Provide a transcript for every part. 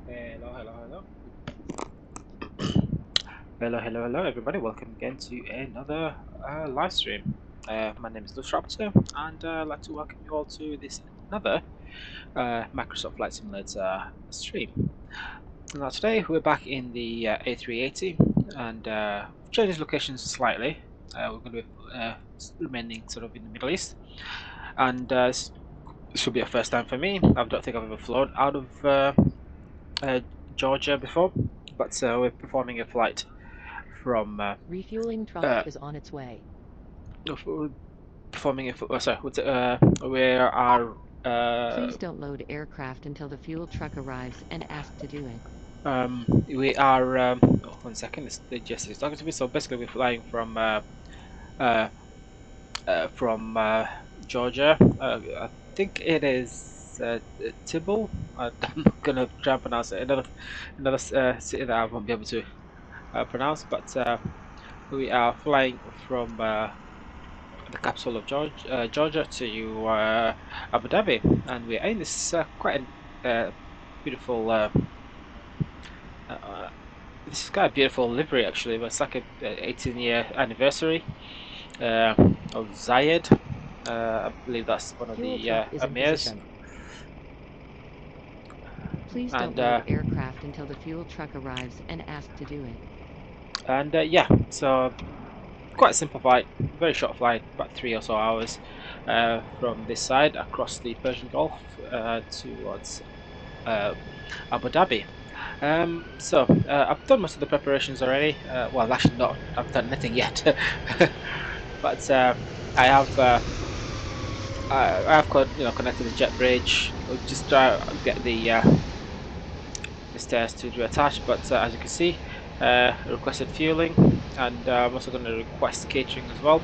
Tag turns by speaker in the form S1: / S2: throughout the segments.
S1: Hello, hello, hello. Hello, everybody. Welcome again to another live stream. My name is Disruptor, and I'd like to welcome you all to this another Microsoft Flight Simulator stream. Now, today we're back in the A380, and changed locations slightly. We're going to be remaining sort of in the Middle East, and this will be a first time for me. I don't think I've ever flown out of Georgia before, but we're performing a flight from
S2: Refueling truck is on its way.
S1: performing a sorry, we are
S2: Please don't load aircraft until the fuel truck arrives and ask to do it.
S1: we are oh, 1 second, it's just is talking to me. So basically we're flying from uh, Georgia. I think it is Tbilisi. I'm not gonna try and pronounce it. Another city that I won't be able to pronounce, but we are flying from the capital of Georgia to Abu Dhabi, and we're in this quite beautiful. This is quite a beautiful livery actually. It's like a 18-year anniversary of Zayed. I believe that's one of
S2: Fuel
S1: the
S2: truck is in
S1: emirs.
S2: position. Please don't
S1: And
S2: load aircraft until the fuel truck arrives and ask to do it.
S1: yeah, so quite a simple flight, very short flight, about 3 or so hours from this side across the Persian Gulf towards Abu Dhabi. I've done most of the preparations already. Well, actually, not. I've done nothing yet. But I have. I have connected the jet bridge. We'll just try get the stairs to reattach. But as you can see, requested fueling, and I'm also going to request catering as well.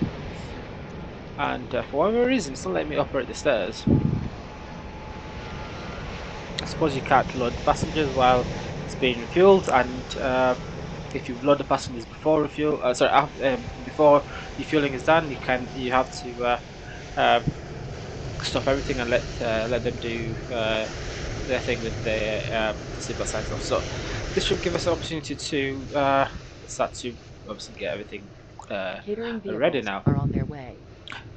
S1: And for whatever reason, it's not letting me operate the stairs. I suppose you can't load passengers while it's being refueled, and if you load the passengers before before refueling is done, you have to stop everything and let them do their thing with the seatbelt signs off. So this should give us an opportunity to start to obviously get everything
S2: Catering
S1: ready
S2: vehicles
S1: now.
S2: are on their way.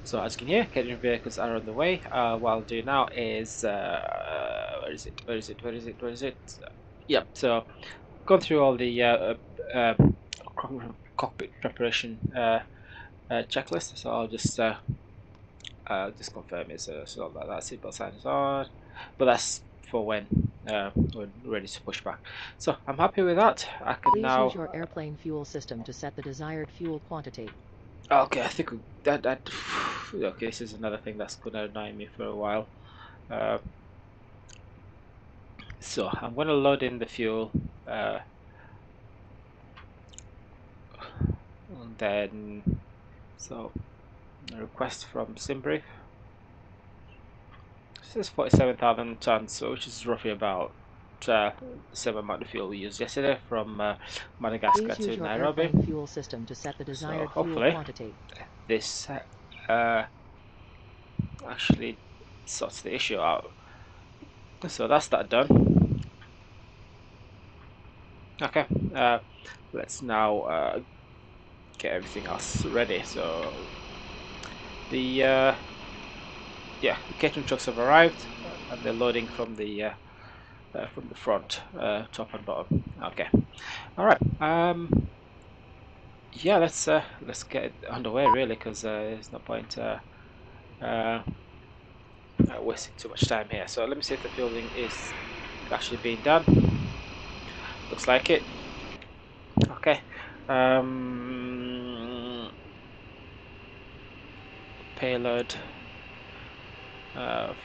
S1: So as you can hear, catering vehicles are on the way. What I'll do now is where is it? Where is it? Where is it? Where is it? Yep. So gone through all the cockpit preparation checklist. So I'll just confirm it. So that seatbelt sign is on, but that's for when we're ready to push back. So I'm happy with that. I can
S2: Please
S1: now.
S2: use your airplane fuel system to set the desired fuel quantity.
S1: Okay, I think that okay. This is another thing that's gonna annoy me for a while. Uh, so I'm gonna load in the fuel, and then a request from Simbrief. This is 47,000 tons, so which is roughly about the same amount of fuel we used yesterday from Madagascar
S2: Please use
S1: to
S2: your
S1: Nairobi.
S2: airplane fuel system to set the
S1: So
S2: desired fuel
S1: hopefully
S2: quantity.
S1: this actually sorts the issue out. So that's that done. Okay, let's now get everything else ready. So the the catering trucks have arrived, and they're loading from the front, top and bottom. Okay, all right. Yeah, let's get it underway really, because there's no point wasting too much time here. So let me see if the building is actually being done. Looks like it. Okay. Payload,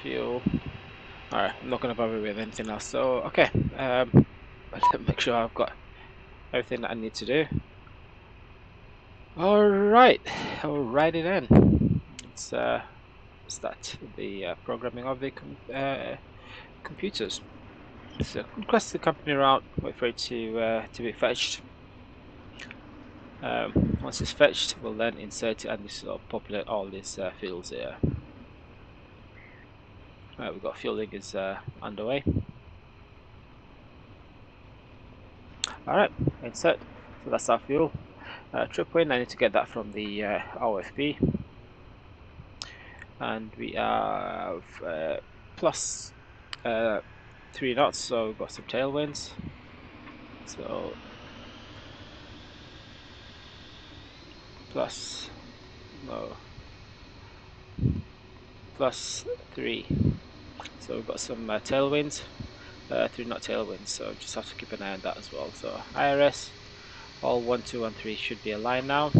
S1: fuel. All right, I'm not gonna bother with anything else. So okay. Make sure I've got everything that I need to do. All right, alrighty then. Let's start the programming of the computers. So request the company route. Wait for it to be fetched. Once it's fetched, we'll then insert it and this will populate all these fields here. We've got fueling is underway. Alright, insert. So that's our fuel. Trip win, I need to get that from the OFB. And we have plus 3 knots, so we've got some tailwinds. So plus, no, plus 3. So we've got some tailwinds, 3 knot tailwinds, so just have to keep an eye on that as well. So IRS, all 1, 2, and 3 should be aligned now.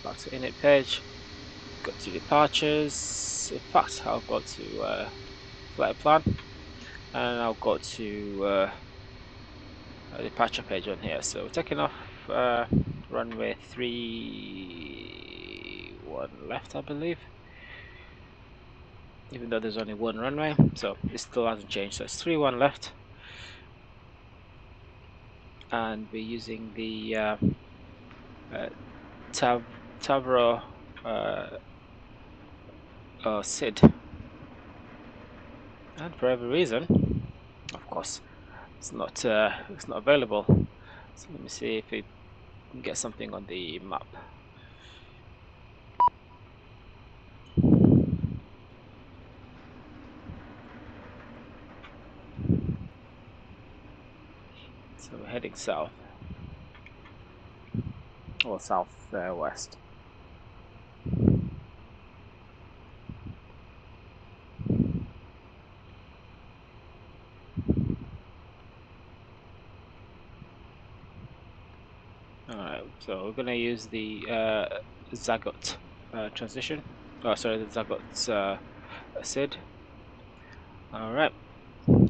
S1: Back to init page, go to departures. In fact, I'll go to flight plan, and I'll go to departure page on here. So we're taking off runway 31 left, I believe, even though there's only one runway, so it still hasn't changed. So it's 31 left, and we're using the Tavro SID, and for every reason, of course, it's not available. So let me see if we can get something on the map. So we're heading south, or southwest. Alright, so we're gonna use the Zagot transition. Oh, sorry, the Zagot SID. Alright,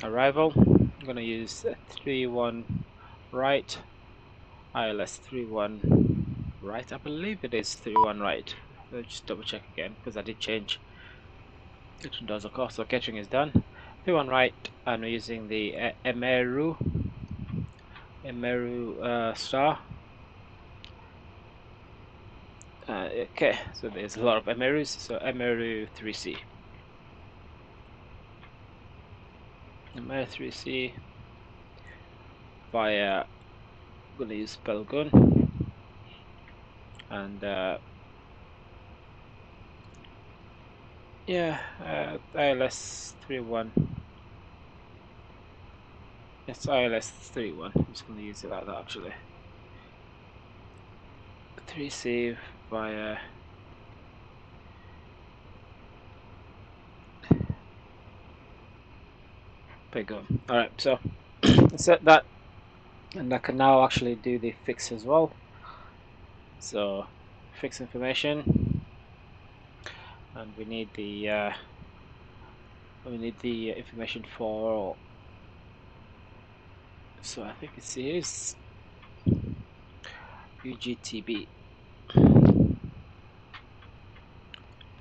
S1: arrival. I'm gonna use 31 right, ILS 31 right. I believe it is 31 right. Let's just double check again because I did change. Catering does, of course, so catering is done. 31 right, and we're using the Emeru star. Okay, so there's a lot of Emerus, so Emeru 3C. Emeru 3C via, I'm gonna use Pelgun, and yeah, ILS 31. It's ILS 31. I'm just gonna use it like that actually. 3C via Pelgun. Alright, so set that, and I can now actually do the fix as well. So fix information, and we need the information for, so I think it is UGTB.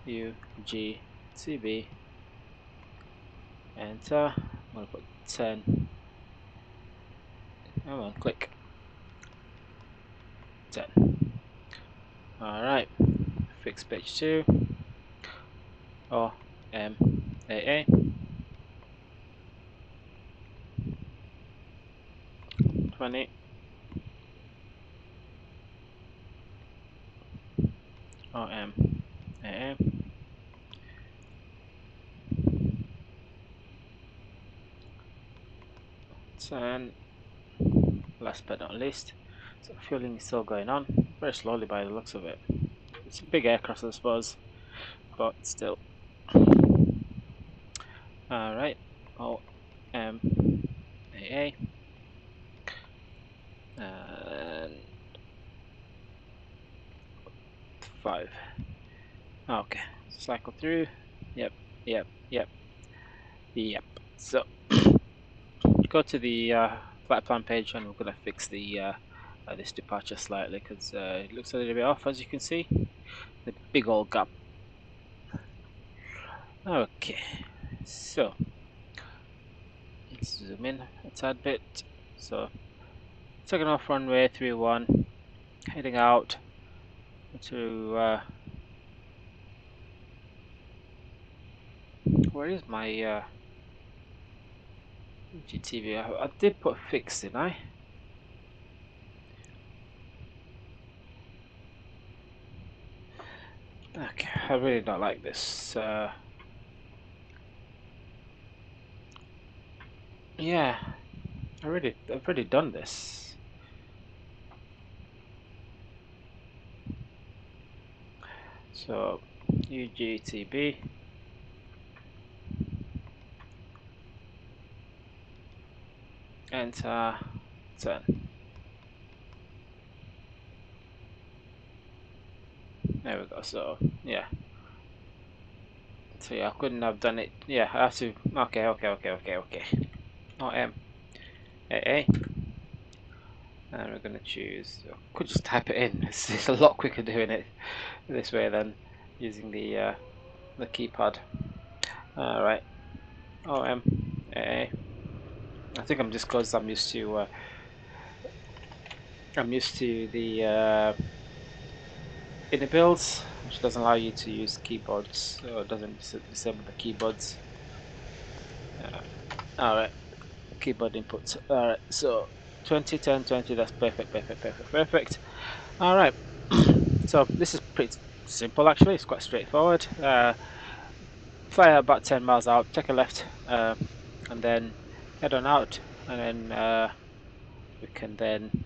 S1: UGTB. Enter. I'm gonna put 10. Come on, click. 10. Alright. Fix page 2. OMAA. 20. OMAA. 10. Last but not least. So fueling is still going on. Very slowly by the looks of it. It's a big aircraft, I suppose, but still. Alright. OMAA. And 5. Okay, cycle through. Yep. So go to the flight plan page, and we're gonna fix the this departure slightly because it looks a little bit off, as you can see. The big old gap. Okay, so let's zoom in a tad bit. So taking off runway 31, heading out to where is my GTV? I did put fix, didn't I? Okay, I really don't like this. Yeah, I've already done this. So, UGTB. Enter 10. There we go. So yeah. So yeah, I couldn't have done it. Yeah, I have to. Okay. Oh, AA, and we're gonna choose. I could just type it in. It's a lot quicker doing it this way than using the keypad. All right. AA. I think I'm just because I'm used to the inner builds, which doesn't allow you to use keyboards, or doesn't disable the keyboards. All right. Keyboard inputs. Alright, so 20, 10, 20, that's perfect. Alright, so this is pretty simple actually, it's quite straightforward. Fly about 10 miles out, take a left, and then head on out, and then we can then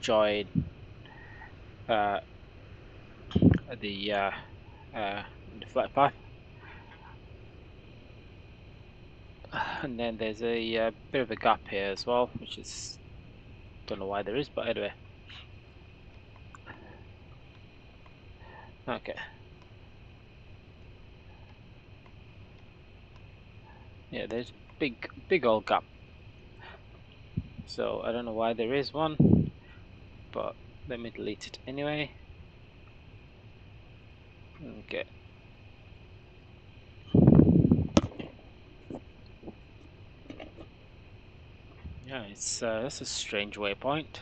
S1: join uh, the, uh, the flight path. And then there's a bit of a gap here as well, which is, don't know why there is, but anyway. Okay. Yeah, there's big old gap. So I don't know why there is one, but let me delete it anyway. Okay. Yeah, it's that's a strange waypoint.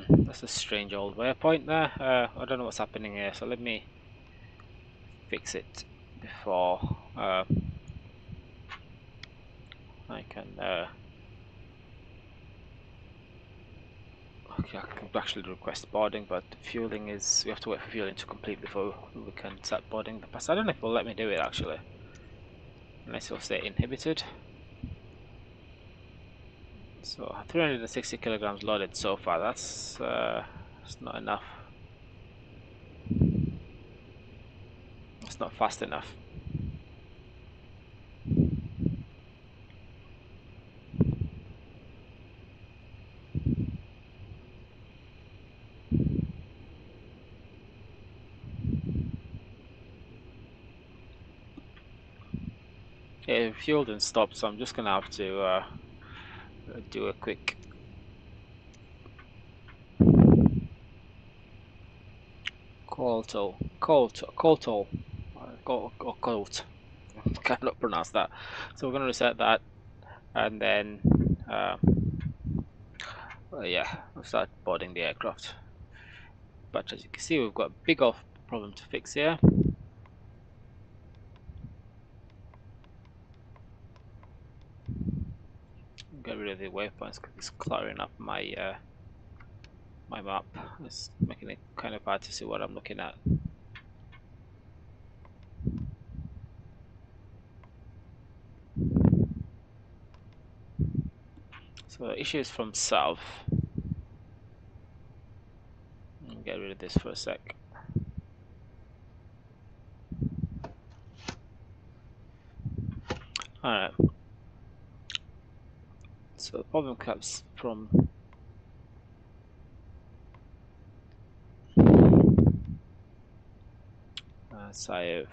S1: That's a strange old waypoint there. I don't know what's happening here, so let me fix it before I can. Okay, I can actually request boarding, but fueling is we have to wait for fueling to complete before we can start boarding the pass. I don't know if it'll let me do it actually, unless it'll stay inhibited. So 360 kilograms loaded so far. That's not enough. It's not fast enough. It fueled and stopped, so I'm just gonna have to do a quick colt. Cannot pronounce that. So we're gonna reset that, and then yeah, we'll start boarding the aircraft. But as you can see, we've got a big old problem to fix here. Get rid of the waypoints because it's cluttering up my my map. It's making it kind of hard to see what I'm looking at. So issues from south. Get rid of this for a sec. Alright. So the problem comes from side.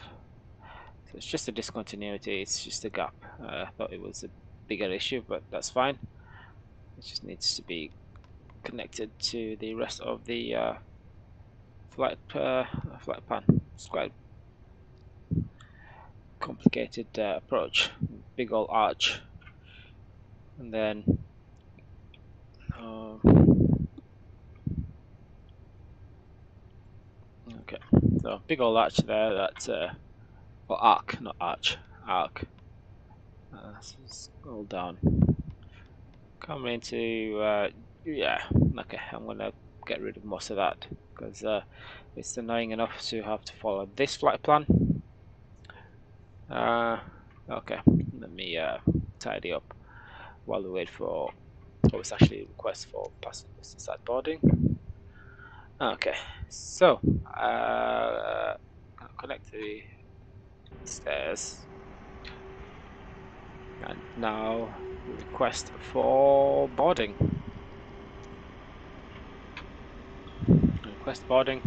S1: So it's just a discontinuity, it's just a gap. I thought it was a bigger issue, but that's fine. It just needs to be connected to the rest of the flight plan. It's quite a complicated approach. Big old arch, and then okay, so big old arch there. That's or arc, not arch, arc. This is all down. Come into yeah, okay, I'm gonna get rid of most of that because it's annoying enough to have to follow this flight plan. Okay, let me tidy up while we wait for, oh, it's actually a request for passengers to start boarding. Okay, so connect to the stairs, and now request for boarding. Request boarding.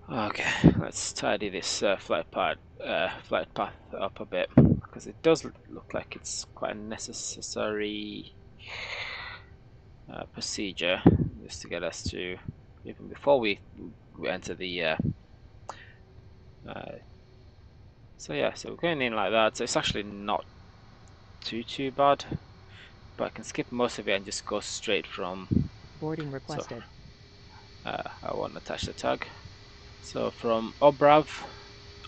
S1: Okay, let's tidy this flight path up a bit because it does look like it's quite a necessary procedure just to get us to, even before we enter the so yeah, so we're going in like that. So it's actually not too bad, but I can skip most of it and just go straight from
S2: Boarding requested.
S1: So, I won't attach the tag. So from Obrav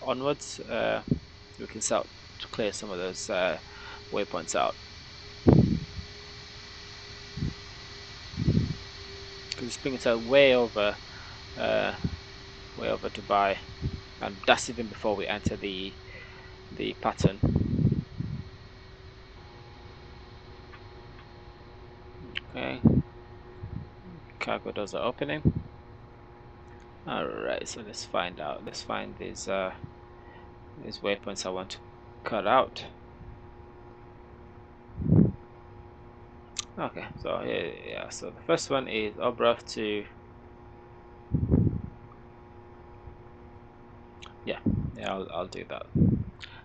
S1: onwards, we can start to clear some of those waypoints out. Because it's bringing us way over Dubai, and that's even before we enter the pattern. Okay, cargo doors are opening. All right, so let's find these waypoints I want to cut out. Okay, so yeah, so the first one is Obrav to, yeah, I'll do that.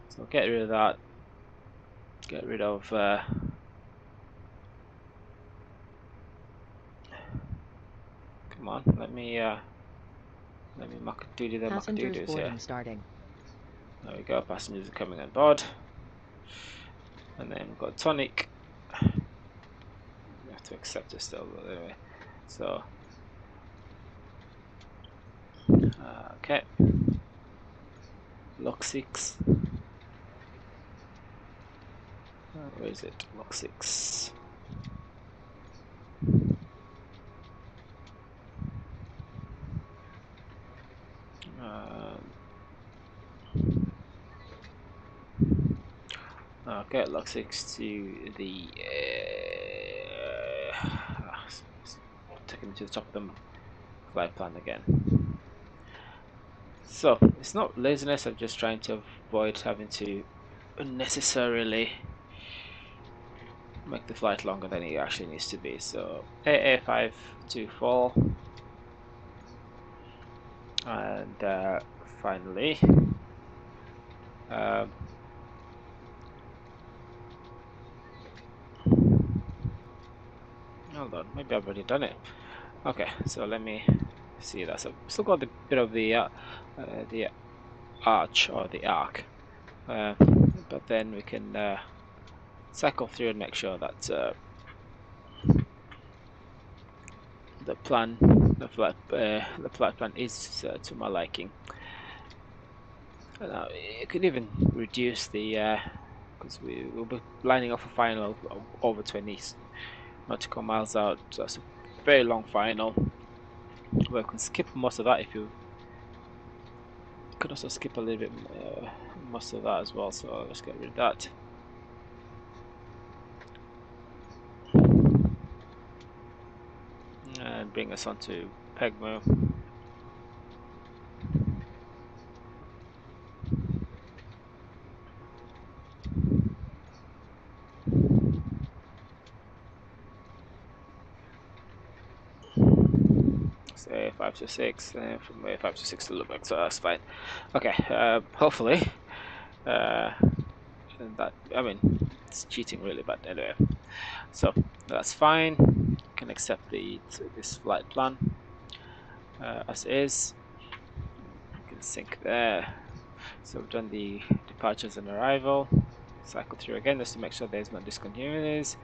S1: So get rid of that. Get rid of come on, let me do the
S2: Passengers
S1: Makadoodles
S2: boarding
S1: here.
S2: starting.
S1: There we go, passengers are coming on board. And then we've got tonic. We have to accept it still, but anyway. So okay. Lock 6. Where is it? Lock 6. Okay, lock 6 to the taking me to the top of the flight plan again. So it's not laziness, I'm just trying to avoid having to unnecessarily make the flight longer than it actually needs to be. So AA524, and finally hold on, maybe I've already done it. Okay, so let me see that. So still got a bit of the arch or the arc, but then we can cycle through and make sure that the flight plan is to my liking. You could even reduce the because we will be lining up a final over 20 nautical miles out. So that's a very long final. Well, you can skip most of that if you could also skip a little bit most of that as well. So let's get rid of that. And bring us onto Pegmo. Say 526, and from there 526 to Lubeck, so that's fine. Okay, hopefully, that, I mean, it's cheating really, but anyway, so that's fine. You can accept this flight plan as is. You can sync there. So we've done the departures and arrival. cycle through again just to make sure there's no discontinuities.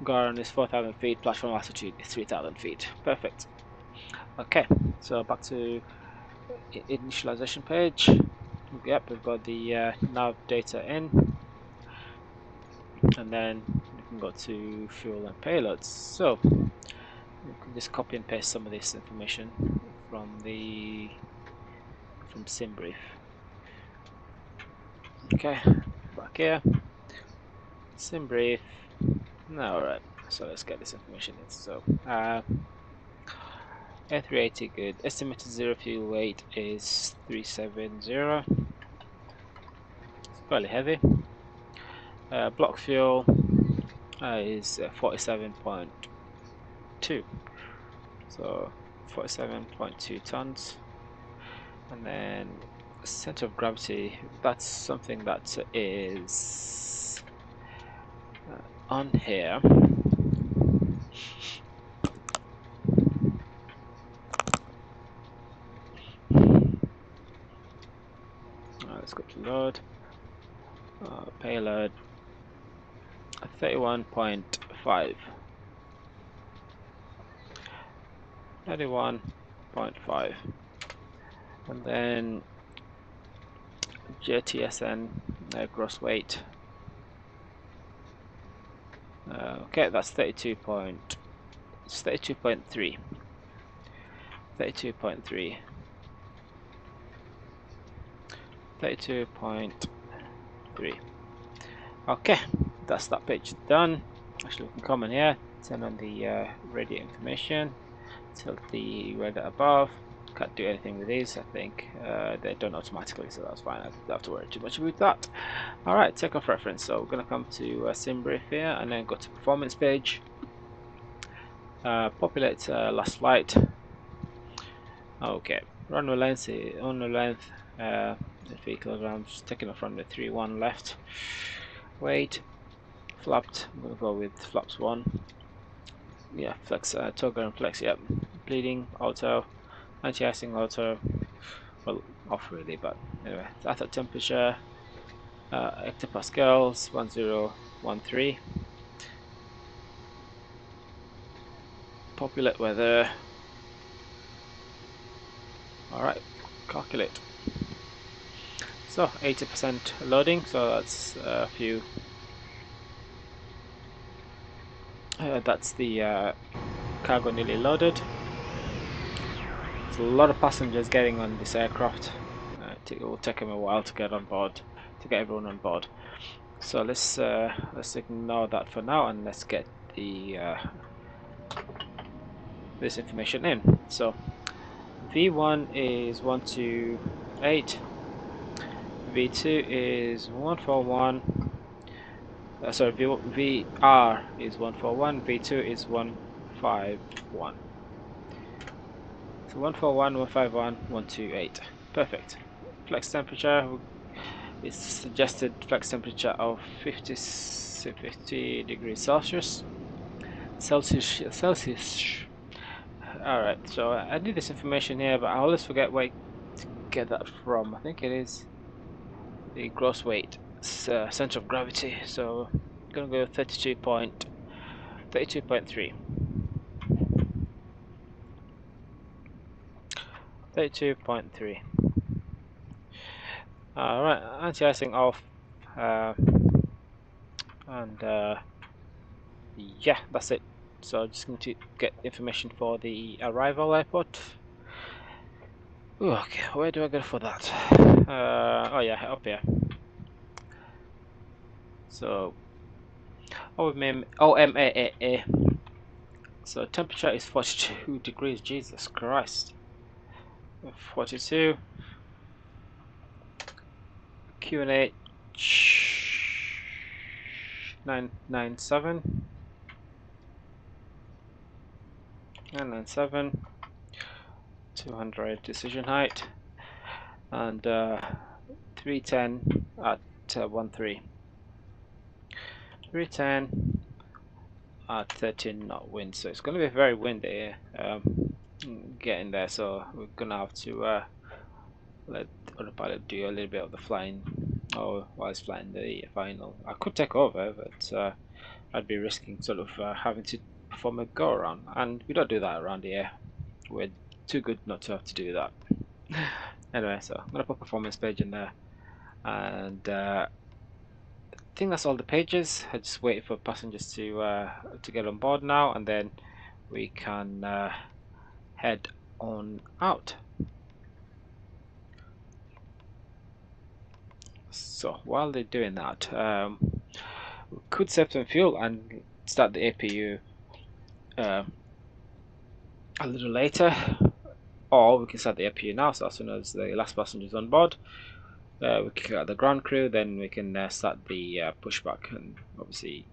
S1: Ground is 4,000 feet, platform altitude is 3,000 feet. Perfect. Okay, so back to initialization page. Yep, we've got the nav data in, and then we can go to fuel and payloads. So we can just copy and paste some of this information from SimBrief. Okay, back here, SimBrief. Alright, so let's get this information in. So A380 good. Estimated zero fuel weight is 370. It's fairly heavy. Block fuel is 47.2. So 47.2 tons. And then center of gravity, that's something that is on here. Let's go to load. Payload 31.5. 31.5. And then JTSN gross weight. Okay, that's 32.3. 32.3. 32.3. Okay, that's that page done. Actually, we can come in here, turn on the radio information, tilt the radar above. Can't do anything with these. I think they're done automatically, so that's fine. I don't have to worry too much about that. Alright, takeoff reference. So we're going to come to SimBrief here and then go to performance page. Populate last flight. Okay, runway length, 3 kilograms, taking off runway 31 left. Weight, flapped, I'm going to go with flaps 1. Yeah, flex, toggle and flex, yep. Bleeding, auto, anti-icing auto, well, off really, but anyway. Ather temperature, hectopascals, 1013. Populate weather. Alright, calculate. So 80% loading, so that's a few. That's the cargo nearly loaded. There's a lot of passengers getting on this aircraft. It will take them a while to get on board, to get everyone on board. So let's ignore that for now, and let's get the this information in. So V1 is 128, V2 is 141. Sorry, VR is 141, V2 is 151. So 141, 151, 128. Perfect. Flex temperature is suggested flex temperature of 50 degrees Celsius. Alright, so I need this information here, but I always forget where to get that from. I think it is the gross weight, center of gravity. So I'm gonna go 32.3. 32.3. Alright, anti-icing off, and yeah, that's it. So just going to get information for the arrival airport. Ooh, okay, where do I go for that? Oh yeah, up here. So OMAAA. So temperature is 42 degrees. Jesus Christ. 42. QNH 997. 997. 200 decision height, and 310 at 13. 310 at 13 knot wind, so it's going to be very windy getting there, so we're going to have to let autopilot do a little bit of the flying or while it's flying the final. I could take over, but I'd be risking sort of having to perform a go around, and we don't do that around here. We're too good not to have to do that. Anyway, so I'm gonna put performance page in there, and I think that's all the pages. I just wait for passengers to get on board now, and then we can head on out. So while they're doing that, we could save some fuel and start the APU a little later, or we can start the APU now. So as soon as the last passenger is on board, we kick out the ground crew, then we can start the pushback and obviously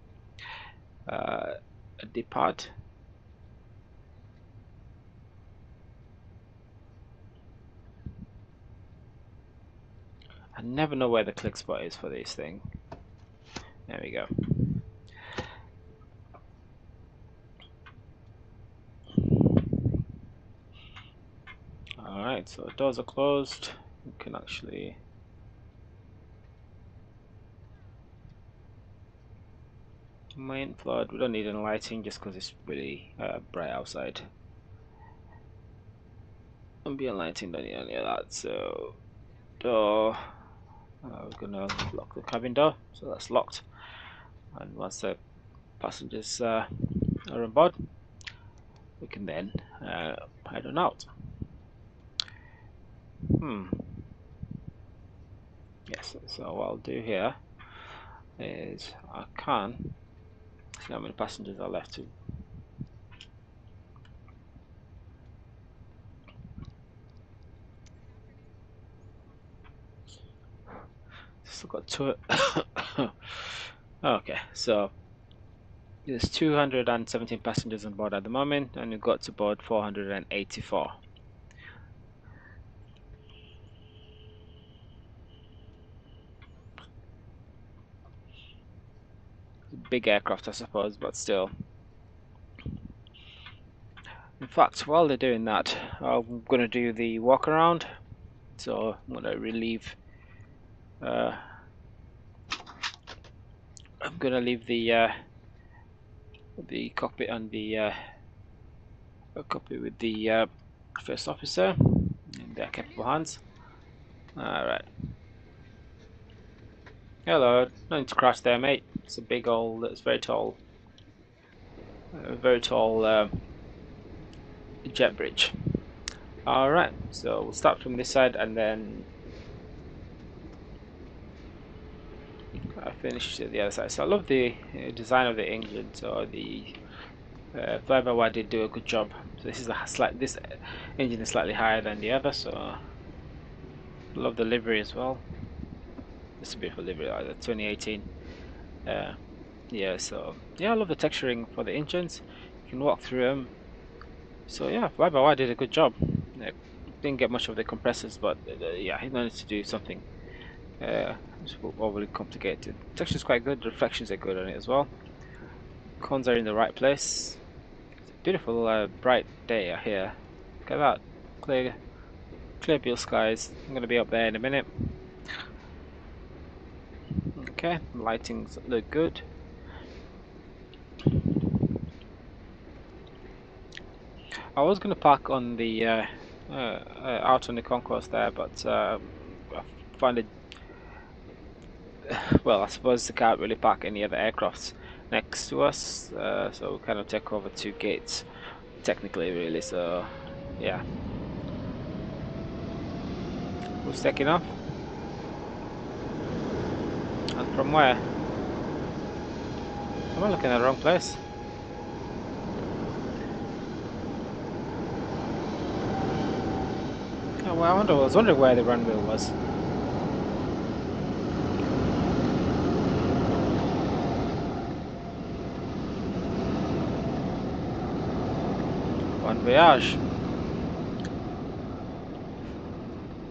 S1: depart. I never know where the click spot is for this thing. There we go. Alright, so doors are closed. We can actually main flood. We don't need any lighting just because it's really bright outside. Ambient lighting, don't need any of that. So door, we're gonna lock the cabin door, so that's locked. And once the passengers are on board, we can then head on out. Yes, so what I'll do here is I can see how many passengers are left to. Still got two. Okay, so there's 217 passengers on board at the moment, and we've got to board 484. Big aircraft, I suppose, but still. In fact, while they're doing that, I'm going to do the walk around. So I'm going to relieve. I'm going to leave the cockpit and the cockpit with the first officer in their capable hands. All right. Hello. No need to crash there, mate. It's a big old. It's very tall. Very tall jet bridge. Alright, so we'll start from this side and then finish to the other side. So I love the design of the engine. So the fly-by-wire did do a good job. So this is this engine is slightly higher than the other. So love the livery as well. It's a beautiful livery, like the 2018. Yeah, so yeah, I love the texturing for the engines. You can walk through them. So yeah, fly-by-wire did a good job. Didn't get much of the compressors, but yeah, he managed to do something it's overly complicated. Texture's quite good, the reflections are good on it as well. Cones are in the right place. It's a beautiful bright day here. Look at that, clear blue skies. I'm going to be up there in a minute. Okay, lightings look good. I was going to park on the out on the concourse there, but I find it. Well, I suppose they can't really park any other aircrafts next to us, so we'll kind of take over two gates, technically, really. So, yeah. Who's taking off? And from where? Am I looking at the wrong place? Oh, well, I was wondering where the runway was. Bon voyage.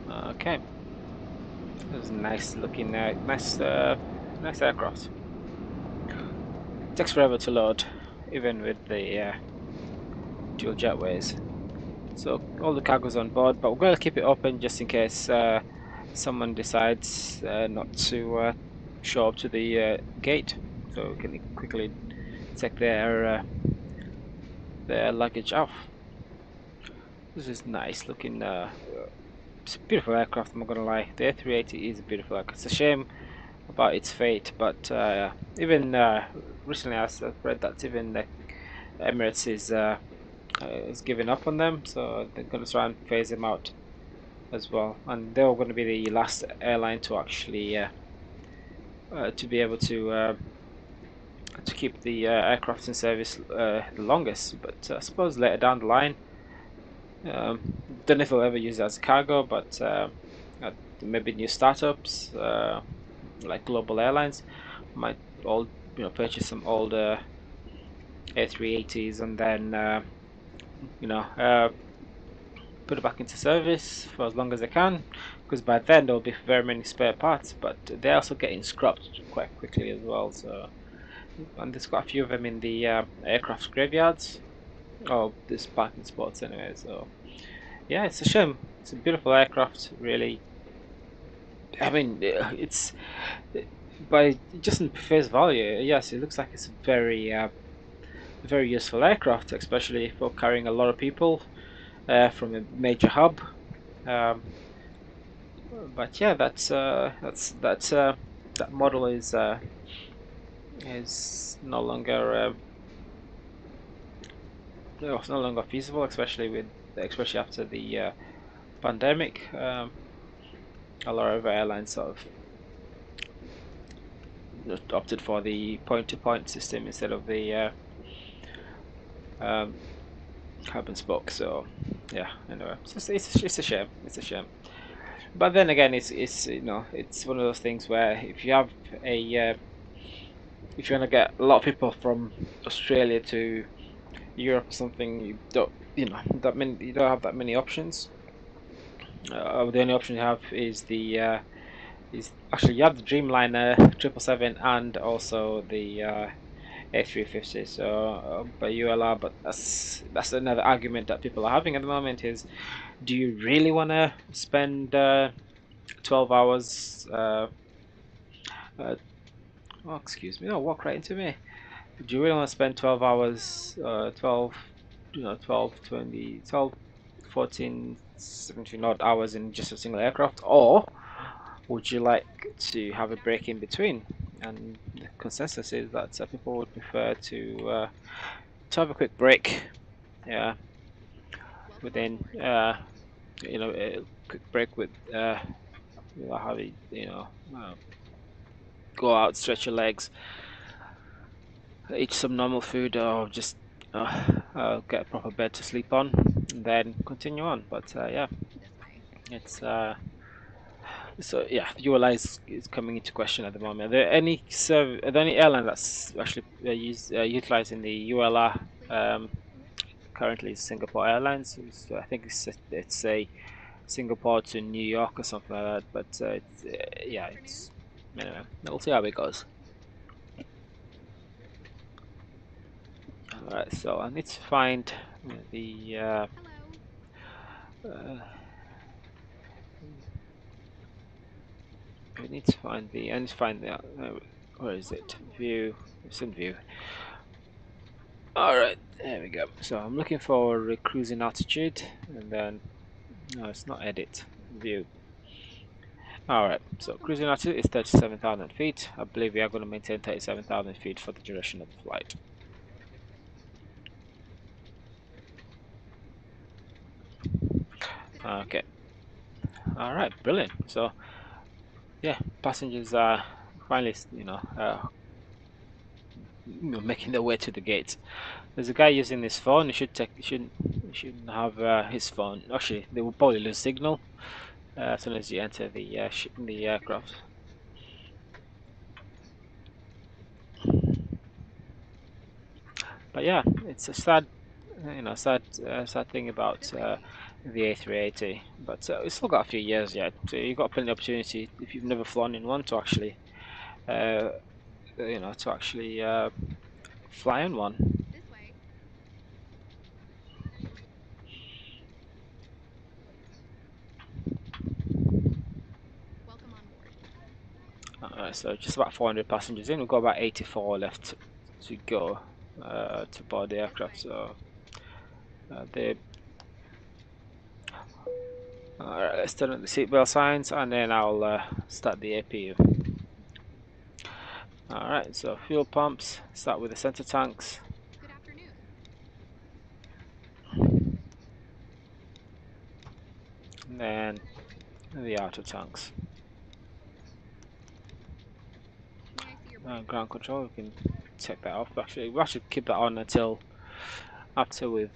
S1: Okay. This is a nice looking, nice aircraft. It takes forever to load, even with the dual jetways. So all the cargo's on board, but we're going to keep it open just in case someone decides not to show up to the gate, so we can quickly take their luggage off. This is nice looking. It's a beautiful aircraft. I'm not gonna lie. The A380 is a beautiful aircraft. It's a shame about its fate, but even recently I've read that even Emirates is giving up on them, so they're gonna try and phase them out as well. And they were going to be the last airline to actually to be able to keep the aircraft in service the longest. But I suppose later down the line, don't know if they'll ever use it as cargo, but maybe new startups like global airlines might all purchase some older A380s and then put it back into service for as long as they can, because by then there'll be very many spare parts, but they're also getting scrapped quite quickly as well. So, and there's quite a few of them in the aircraft graveyards, or this parking spots anyway. So yeah, it's a shame. It's a beautiful aircraft, really. I mean, it's by just in face value, yes, it looks like it's a very useful aircraft, especially for carrying a lot of people from a major hub. Um, but yeah, that model is no longer it's no longer feasible, especially after the pandemic. A lot of airlines sort of opted for the point-to-point system instead of the um, hub and spoke. So yeah, anyway, it's a shame. It's a shame. But then again, it's it's one of those things where if you have a if you want to get a lot of people from Australia to Europe or something, you don't you don't have that many options. The only option you have is actually you have the Dreamliner 777 and also the A350. So by ULR, but that's another argument that people are having at the moment is, do you really want to spend 12 hours? Oh, excuse me! Oh, walk right into me. Do you really want to spend 12 hours, 12, 12, 20, 12, 14, 17 odd hours in just a single aircraft? Or would you like to have a break in between? And the consensus is that people would prefer to have a quick break. Yeah, within, a quick break with, having, go out, stretch your legs, eat some normal food, or just get a proper bed to sleep on, and then continue on. But yeah, it's so yeah, ULI is coming into question at the moment. Are there any airline that's actually utilizing the ULR currently? Is Singapore Airlines. I think it's a Singapore to New York or something like that. But yeah, it's anyway. We'll see how it goes. All right, so I need to find the uh, I need to find the where is it? View. It's in view. All right, there we go. So I'm looking for a cruising altitude, and then no, it's not edit. View. All right, so cruising altitude is 37,000 feet. I believe we are going to maintain 37,000 feet for the duration of the flight. Okay. All right, brilliant. So yeah, passengers are finally, making their way to the gate. There's a guy using his phone. He shouldn't have his phone. Actually, they will probably lose signal as soon as you enter the aircraft. But yeah, it's a sad thing about the A380. But it's still got a few years yet, so you've got plenty of opportunity if you've never flown in one to actually, uh, fly in one. Alright, so just about 400 passengers in. We've got about 84 left to go to board the aircraft. So alright, let's turn on the seatbelt signs and then I'll start the APU. Alright, so fuel pumps, start with the center tanks.
S3: Good afternoon.
S1: And then the outer tanks.
S3: May I see your
S1: Ground control, we can take that off. Actually, we should keep that on until after we've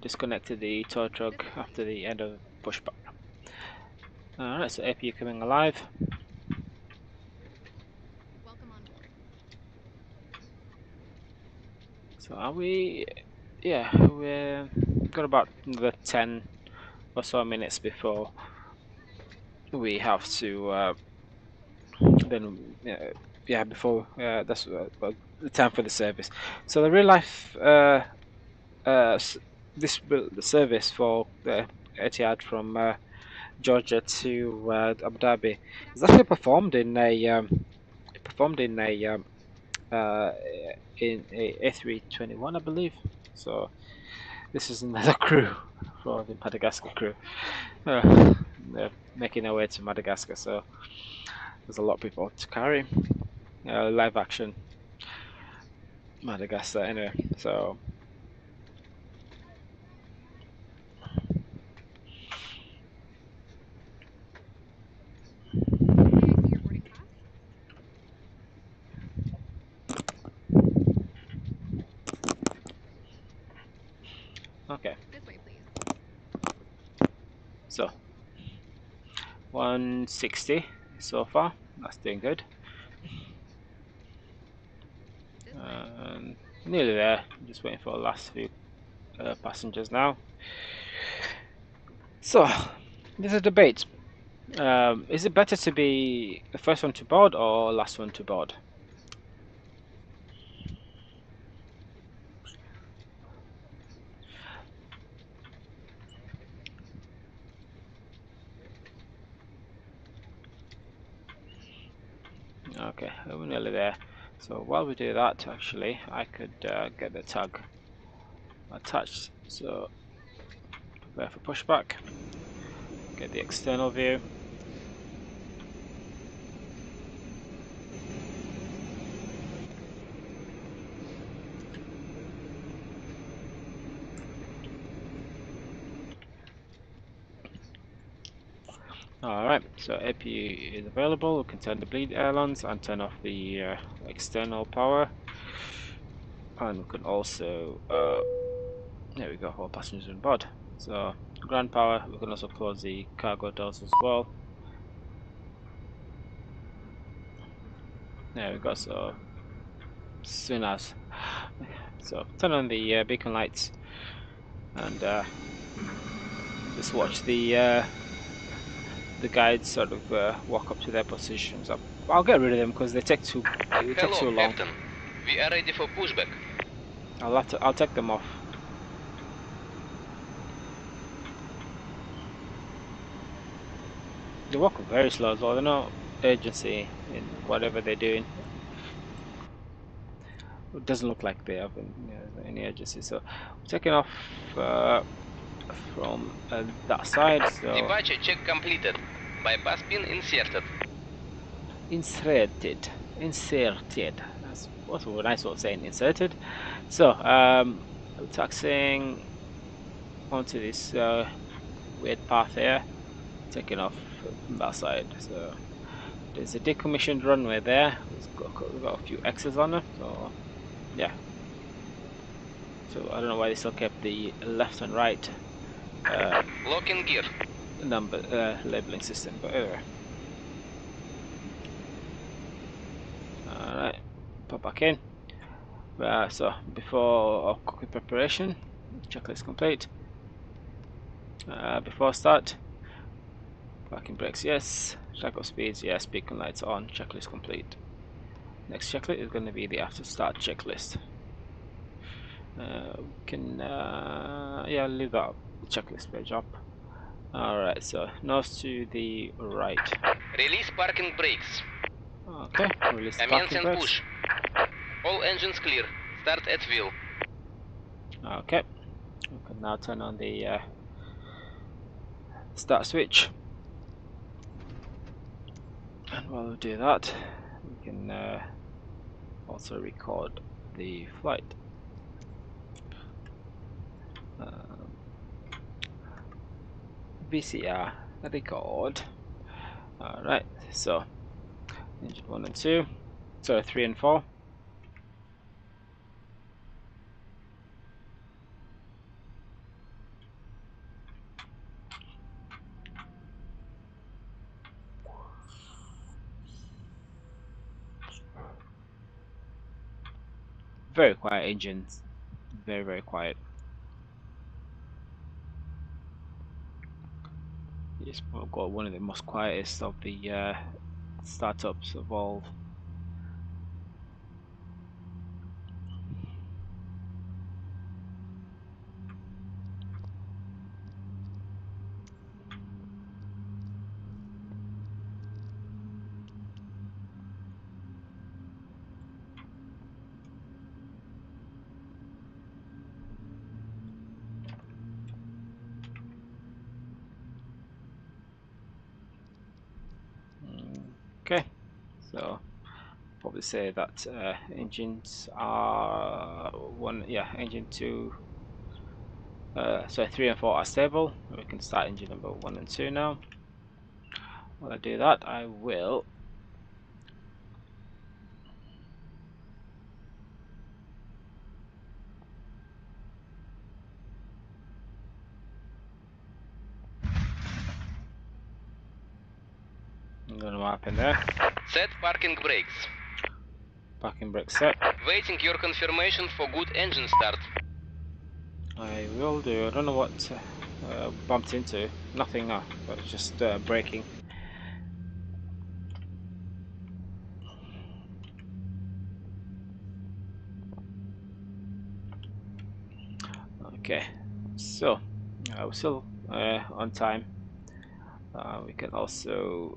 S1: disconnected the tow truck after the end of pushback. Alright, so APU coming alive.
S3: welcome on board?
S1: So are we? Yeah, we've got about another 10 or so minutes before we have to before that's the time for the service. So the real life the service for the Etihad from Georgia to Abu Dhabi is actually performed in a A321, I believe. So this is another crew for the Madagascar crew. They're making their way to Madagascar, so there's a lot of people to carry. Live action Madagascar, anyway. So
S3: May I see your boarding pass?
S1: okay,
S3: This way, please.
S1: so 160 so far. That's doing good.
S3: This way.
S1: Nearly there. I'm just waiting for the last few passengers now. So there's a debate. Is it better to be the first one to board or last one to board? Okay, we're nearly there. So while we do that, actually, I could get the tag attached. So prepare for pushback. Get the external view. Alright, so APU is available. We can turn the bleed ailerons and turn off the external power. And we can also, there we go, all passengers on board. So ground power, we can also close the cargo doors as well. There we go, so soon as. So turn on the beacon lights and just watch the guides sort of walk up to their positions. I'll get rid of them because they take too long.
S4: Captain. We are ready for pushback.
S1: I'll take them off. They walk very slow as well. There's no urgency in whatever they're doing. It doesn't look like they have any urgency. So we're taking off from that side. So
S4: Departure check completed. Bypass pin inserted.
S1: Inserted. That's what a nice way of saying inserted. So taxiing onto this weird path here, taking off from that side. So there's a decommissioned runway there. We've got a few X's on it. So yeah. So I don't know why they still kept the left and right
S4: Lock in gear.
S1: number labeling system, but anyway. Alright, pop back in. So before our cockpit preparation, checklist complete. Before start, parking brakes yes, takeoff speeds yes, beacon lights on, checklist complete. Next checklist is going to be the after start checklist. Leave that checklist page up. Alright, so nose to the right.
S4: Release parking brakes.
S1: Okay, release the
S4: Commence
S1: parking
S4: and
S1: brakes.
S4: push. All engines clear. Start at wheel.
S1: Okay, we can now turn on the start switch. And while we do that, we can also record the flight. VCR record. Alright, so engine 1 and 2, so 3 and 4. Very quiet engines, very quiet. It's got one of the most quietest of the startups of all. Okay, so probably say that engines are engine 2, so 3 and 4 are stable. We can start engine number 1 and 2 now. While I do that, I will I'm going to happen there.
S4: Set parking brakes.
S1: Parking brake set.
S4: Waiting your confirmation for good engine start.
S1: I will do. I don't know what bumped into. Nothing, no, but it's just braking. Okay, so we're still on time. We can also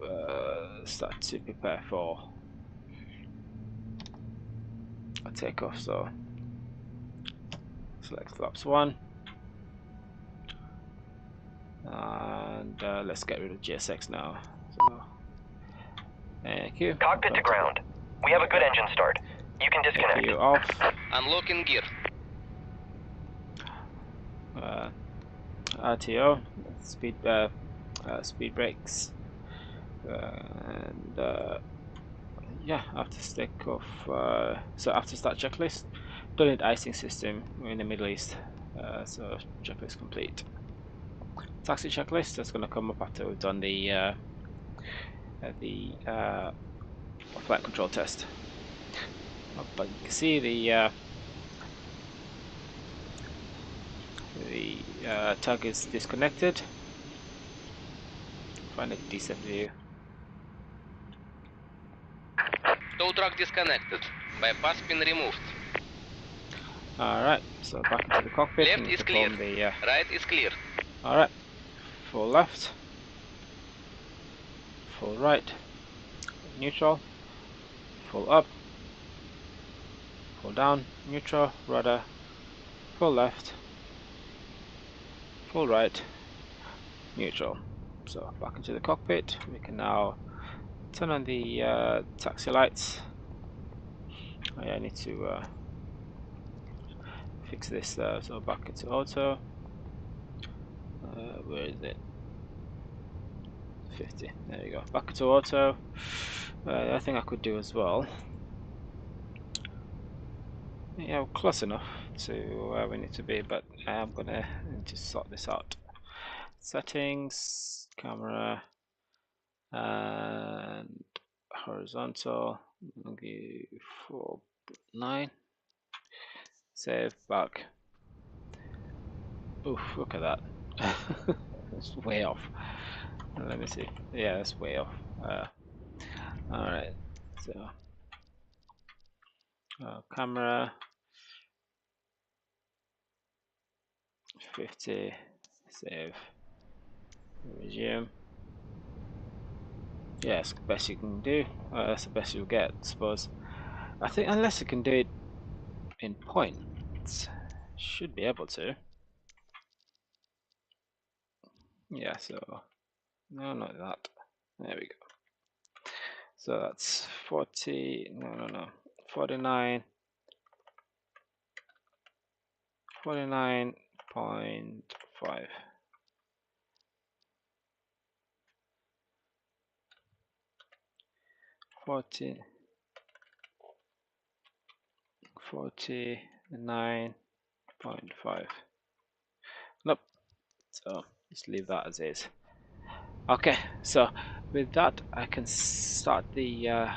S1: start to prepare for a takeoff. So select flaps 1, and let's get rid of GSX now. So thank you.
S5: Cockpit to ground. We have a good engine start. You can disconnect.
S1: You off.
S4: Unlocking gear.
S1: RTO, speed brakes, and yeah, after stick off. So after start checklist, don't need icing system. We're in the Middle East, so checklist complete. Taxi checklist, that's going to come up after we've done the flight control test. But you can see the tug is disconnected. Find a decent view.
S4: Tow truck disconnected. Bypass pin removed.
S1: Alright, so back into the cockpit.
S4: Left
S1: and
S4: is
S1: perform
S4: clear. Right is clear.
S1: Alright, full left, full right, neutral, full up, full down, neutral, rudder, full left, full right, neutral. So back into the cockpit. We can now turn on the taxi lights. Oh, yeah, I need to fix this. So back into auto. Where is it? 50. There you go. Back into auto. The other thing I could do as well. Yeah, we're close enough to where we need to be, but I'm gonna need to sort this out. Settings, camera, and horizontal. I'll give 4.9. Save back. Oof, look at that. It's way off. Let me see. Yeah, that's way off. Alright, so camera 50, save. Resume. Yeah, it's the best you can do. That's the best you'll get, I suppose. I think unless you can do it in points, should be able to. Yeah, so no, not that. There we go. So that's 40. No. 49. 49.5. 49.5. Nope. So just leave that as is. Okay, so with that, I can start the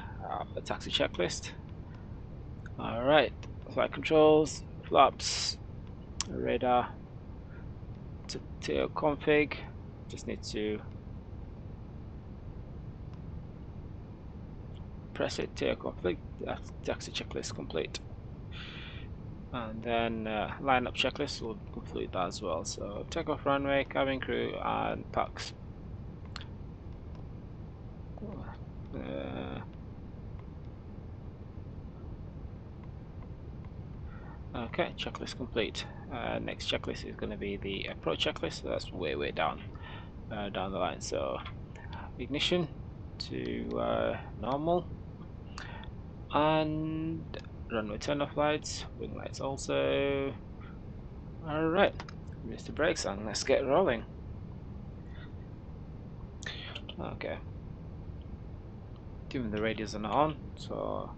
S1: taxi checklist. All right, flight controls, flaps, radar, tail config. Just need to press it, tail config. Taxi checklist complete. And then lineup checklist will complete that as well. So takeoff runway, cabin crew, and packs. Okay, checklist complete. Next checklist is going to be the approach checklist. So that's way down the line. So ignition to normal, and runway turn-off lights, wing lights also. All right, release the brakes and let's get rolling. Okay, given the radios are not on, so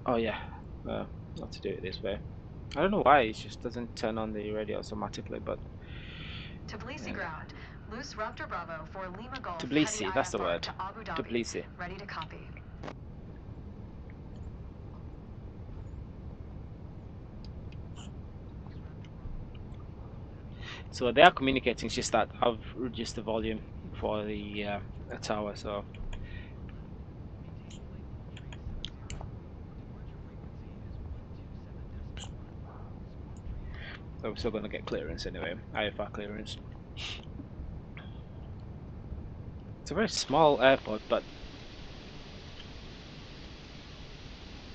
S1: oh yeah, not to do it this way. I don't know why it just doesn't turn on the radio automatically, but
S6: Tbilisi ground. Loose Raptor Bravo for Lima Golf.
S1: Tbilisi, that's the
S6: IFR
S1: word.
S6: to Abu Dhabi.
S1: Tbilisi.
S6: Ready to copy.
S1: So they are communicating. It's just that I've reduced the volume for the tower, so we're still going to get clearance anyway, IFR clearance. It's a very small airport, but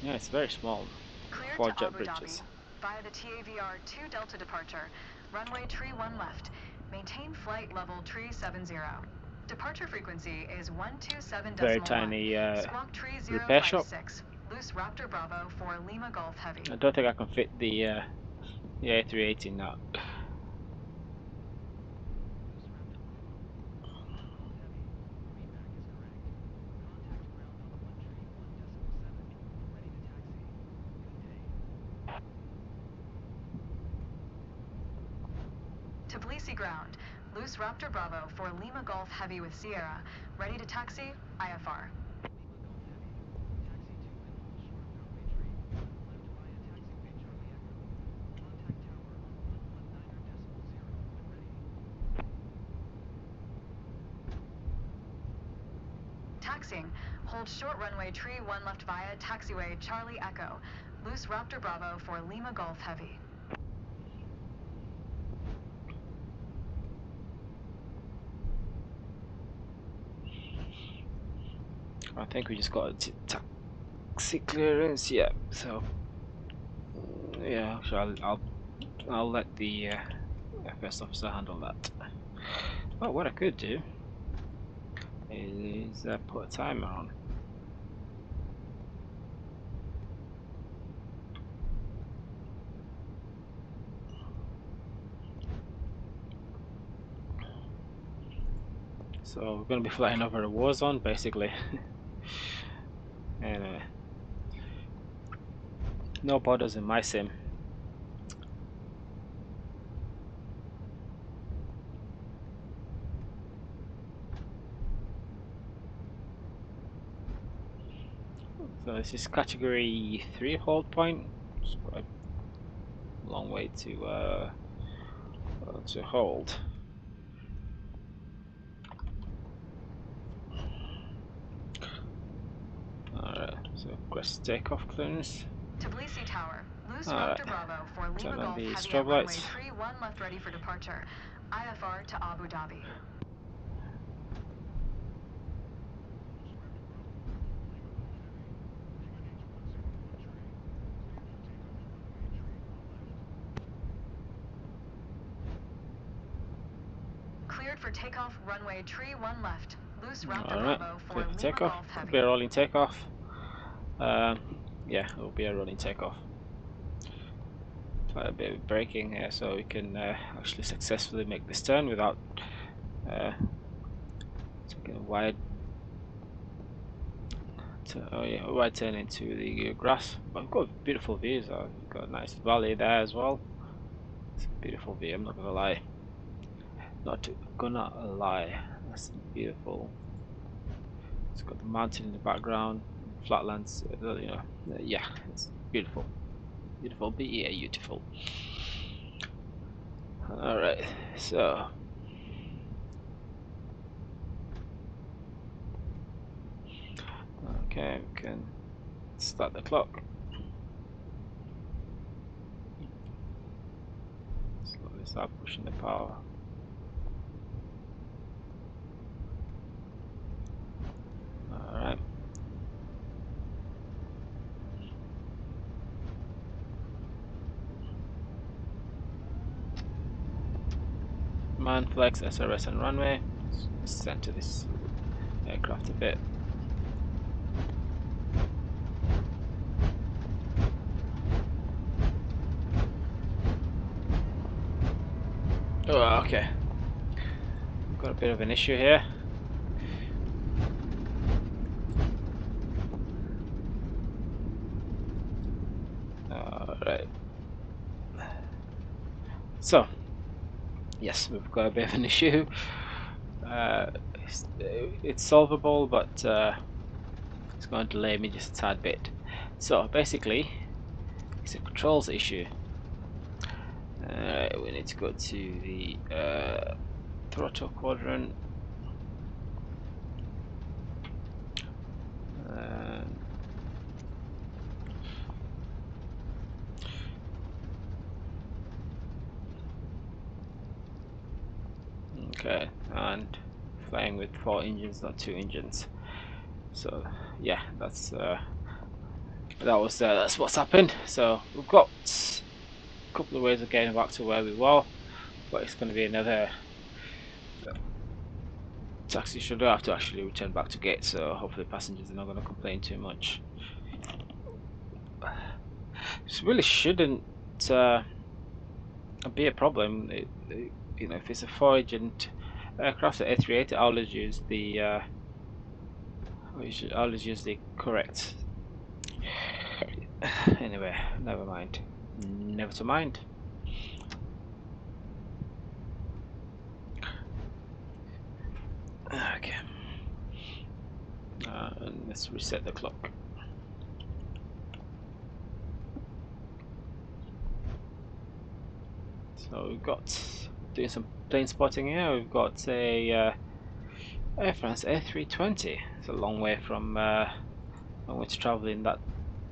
S1: yeah, it's very small
S6: Cleared
S1: for
S6: to
S1: jet
S6: Abu
S1: bridges.
S6: Dhabi via the TAVR 2 Delta departure. Runway tree 1 left. Maintain flight level tree 70. Departure frequency is 127.1.
S1: Very tiny
S6: Squawk tree
S1: repair shop.
S6: 056. Loose Raptor Bravo for Lima Golf Heavy.
S1: I don't think I can fit the A380 now.
S6: Tbilisi ground. Loose Raptor Bravo for Lima Golf Heavy with Sierra. Ready to taxi, IFR. Taxiing. Hold short runway tree 1 left via taxiway Charlie Echo. Loose Raptor Bravo for Lima Golf Heavy.
S1: I think we just got a taxi clearance, yeah. So yeah, actually I'll let the first officer handle that. Oh, what I could do is put a timer on. So we're going to be flying over a war zone, basically. Anyway, no borders in my sim. So this is category 3 hold point. It's quite a long way to hold. Alright, so request takeoff clearance.
S6: Tbilisi Tower. Loose
S1: Alright.
S6: Raptor Bravo for
S1: Turn
S6: Lima
S1: on
S6: Golf
S1: the
S6: Heavy
S1: strobe
S6: at runway
S1: lights.
S6: tree 1 left ready for departure. IFR to Abu Dhabi. for takeoff, runway tree 1 left. Loose route to
S1: Alright,
S6: Bravo for
S1: clear for
S6: Lima
S1: takeoff.
S6: Golf
S1: It'll
S6: Heavy.
S1: be a rolling takeoff. Yeah, it will be a rolling takeoff. Quite a bit of braking here, so we can actually successfully make this turn without taking a wide wide turn into the grass. But we've got beautiful views. We've got a nice valley there as well. It's a beautiful view. I'm not gonna lie. Not gonna lie. That's beautiful. It's got the mountain in the background, flatlands. Yeah, it's beautiful. Beautiful, beautiful. Alright, so okay, we can start the clock. Slowly start pushing the power. Alright. Man, flex, SRS and runway. Let's center this aircraft a bit. Oh, okay. Got a bit of an issue here. Alright. So, yes, we've got a bit of an issue. It's solvable, but it's going to delay me just a tad bit. So, basically, it's a controls issue. We need to go to the throttle quadrant. Okay, and flying with 4 engines, not 2 engines. So yeah, that's what's happened. So we've got a couple of ways of getting back to where we were, but it's going to be another taxi. Should have to actually return back to gate, so hopefully passengers are not going to complain too much. This really shouldn't be a problem. You know, if it's a 4-engine aircraft, the A380, I'll always use the correct. Anyway, never mind. Never to mind. Okay. And let's reset the clock. So we've got doing some plane spotting here. We've got a Air France A320. It's a long way from long way to travel in that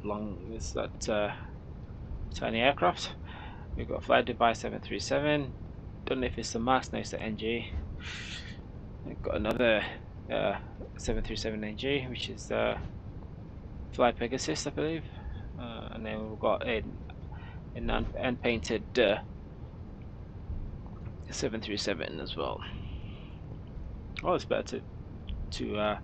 S1: long. Is that tiny aircraft? We've got Flight Dubai 737. Don't know if it's the Max. No, it's the NG. We've got another 737 NG, which is Fly Pegasus, I believe. And then we've got an unpainted 737 as well. Well, it's better to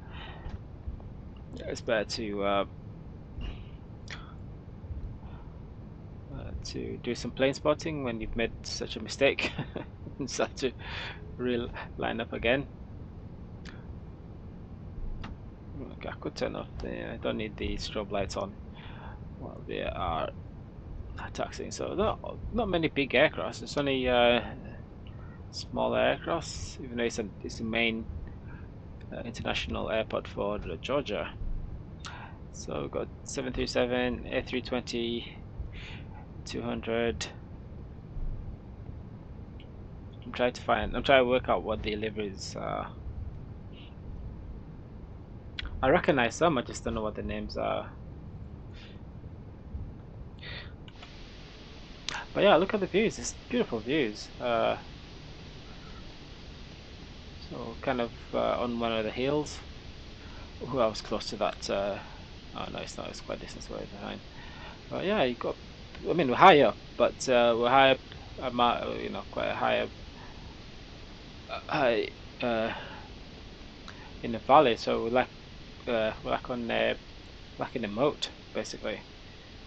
S1: do some plane spotting when you've made such a mistake and start to line up again. Okay, I could turn off I don't need the strobe lights on while they are taxiing. So not many big aircrafts. It's only smaller aircrafts, even though it's the main international airport for Georgia. So we've got 737, A320, 200. I'm trying to work out what the liveries are. I recognize some, I just don't know what the names are. But yeah, look at the views. It's beautiful views. So kind of on one of the hills. Ooh, I was close to that. Oh no, it's not. It's quite a distance away behind. But yeah, you got. I mean, we're high up, but we're high up. You know, quite a high in the valley, so we're like on like in a moat basically.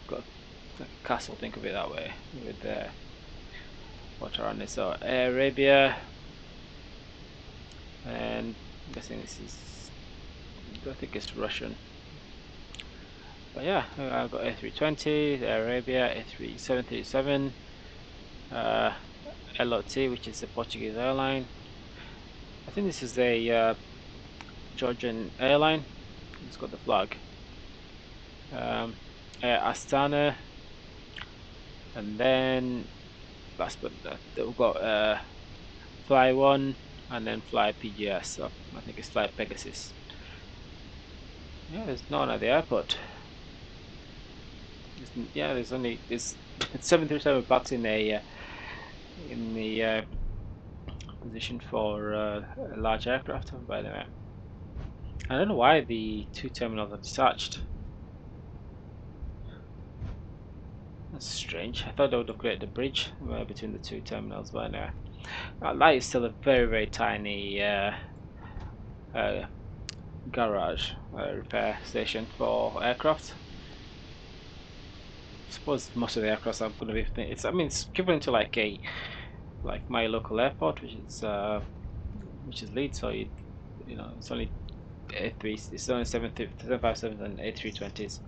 S1: Got like a castle, think of it that way, with water on it. So Air Arabia, and I'm guessing this is, I think it's Russian. But yeah, I've got A320, Air Arabia, A737, LOT, which is the Portuguese airline. I think this is a Georgian airline. It's got the flag. Astana, and then last but we've got Fly 1 and then Fly PGS. So I think it's Fly Pegasus. Yeah, there's no one at the airport. There's only 737 parked in the position for a large aircraft. By the way, I don't know why the two terminals are detached. That's strange. I thought they would have created a bridge between the two terminals, but anyway. That is still a very tiny garage repair station for aircraft. I suppose most of the aircraft are going to be. I mean, it's equivalent to like my local airport, which is Leeds. So you know, it's only it's only 757s and A320s.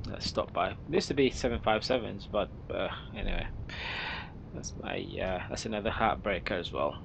S1: That stop by. There used to be 757s, but anyway, that's another heartbreaker as well.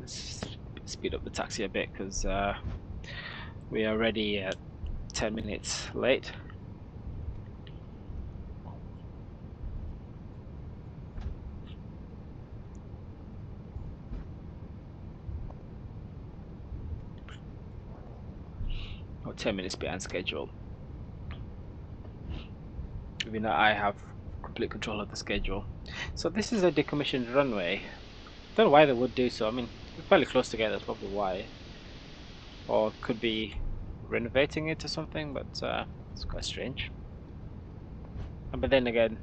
S1: Let's speed up the taxi a bit because we are already 10 minutes late. Or 10 minutes behind schedule. Even though I have complete control of the schedule. So this is a decommissioned runway. Don't know why they would do so. I mean, we're fairly close together, that's probably why. Or could be renovating it or something, but it's quite strange. But then again,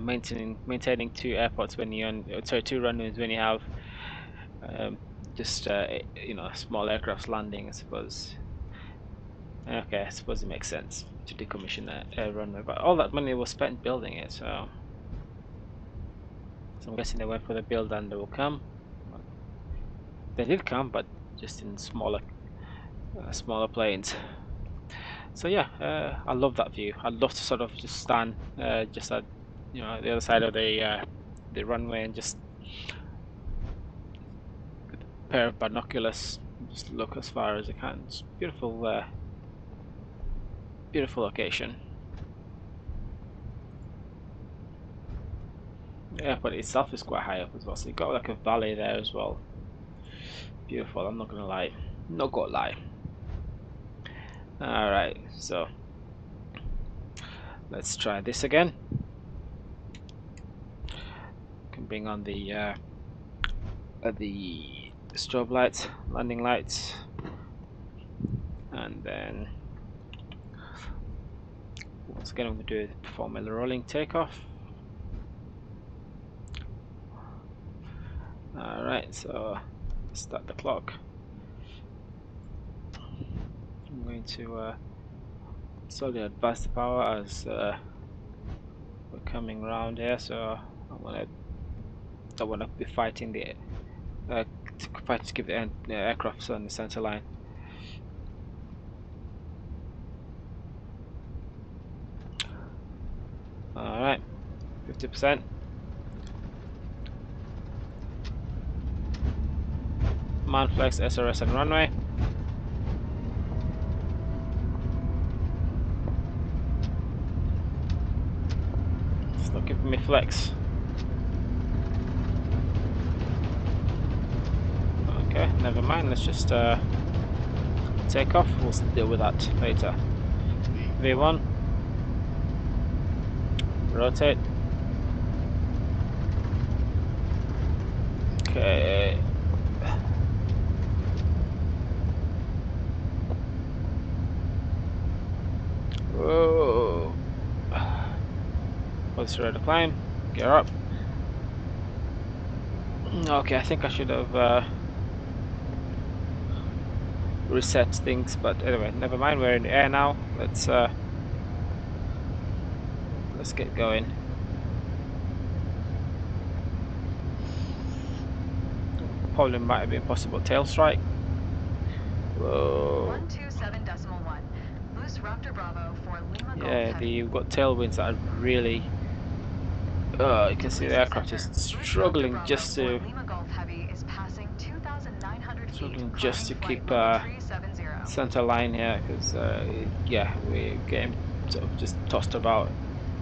S1: maintaining two airports when you two runways when you have just you know, small aircrafts landing, I suppose. Okay, I suppose it makes sense to decommission a runway, but all that money was spent building it, so I'm guessing they went for the build and they will come. They did come, but just in smaller planes. So yeah, I love that view. I'd love to sort of just stand just at, you know, the other side of the runway and just with a pair of binoculars just look as far as I can. It's beautiful, beautiful location. The airport itself is quite high up as well, so you've got like a valley there as well. Beautiful, I'm not gonna lie. Not gonna lie. Alright, so let's try this again. Can bring on the strobe lights, landing lights, and then once again I'm going to perform a rolling takeoff. Alright, so start the clock. I'm going to slowly advance the power as we're coming around here, so I don't want to be fighting the to keep the aircraft on the center line. Alright, 50%. Manflex, SRS and runway. It's not giving me flex. Okay, never mind, let's just take off, we'll deal with that later. V1. Rotate. Okay. Whoa. Let's try to climb. Gear up. Okay, I think I should have reset things, but anyway, never mind. We're in the air now. Let's get going. Probably might have been possible tail strike. Whoa.
S6: 127.1. Loose Raptor Bravo for Lima Golf
S1: Yeah,
S6: Heavy.
S1: you've got tailwinds that are really. You can see the aircraft is struggling just to
S6: Lima Golf Heavy is passing 2,900 feet,
S1: struggling just to
S6: climbing
S1: keep
S6: flight level 370.
S1: center line here, because yeah, we're getting sort of just tossed about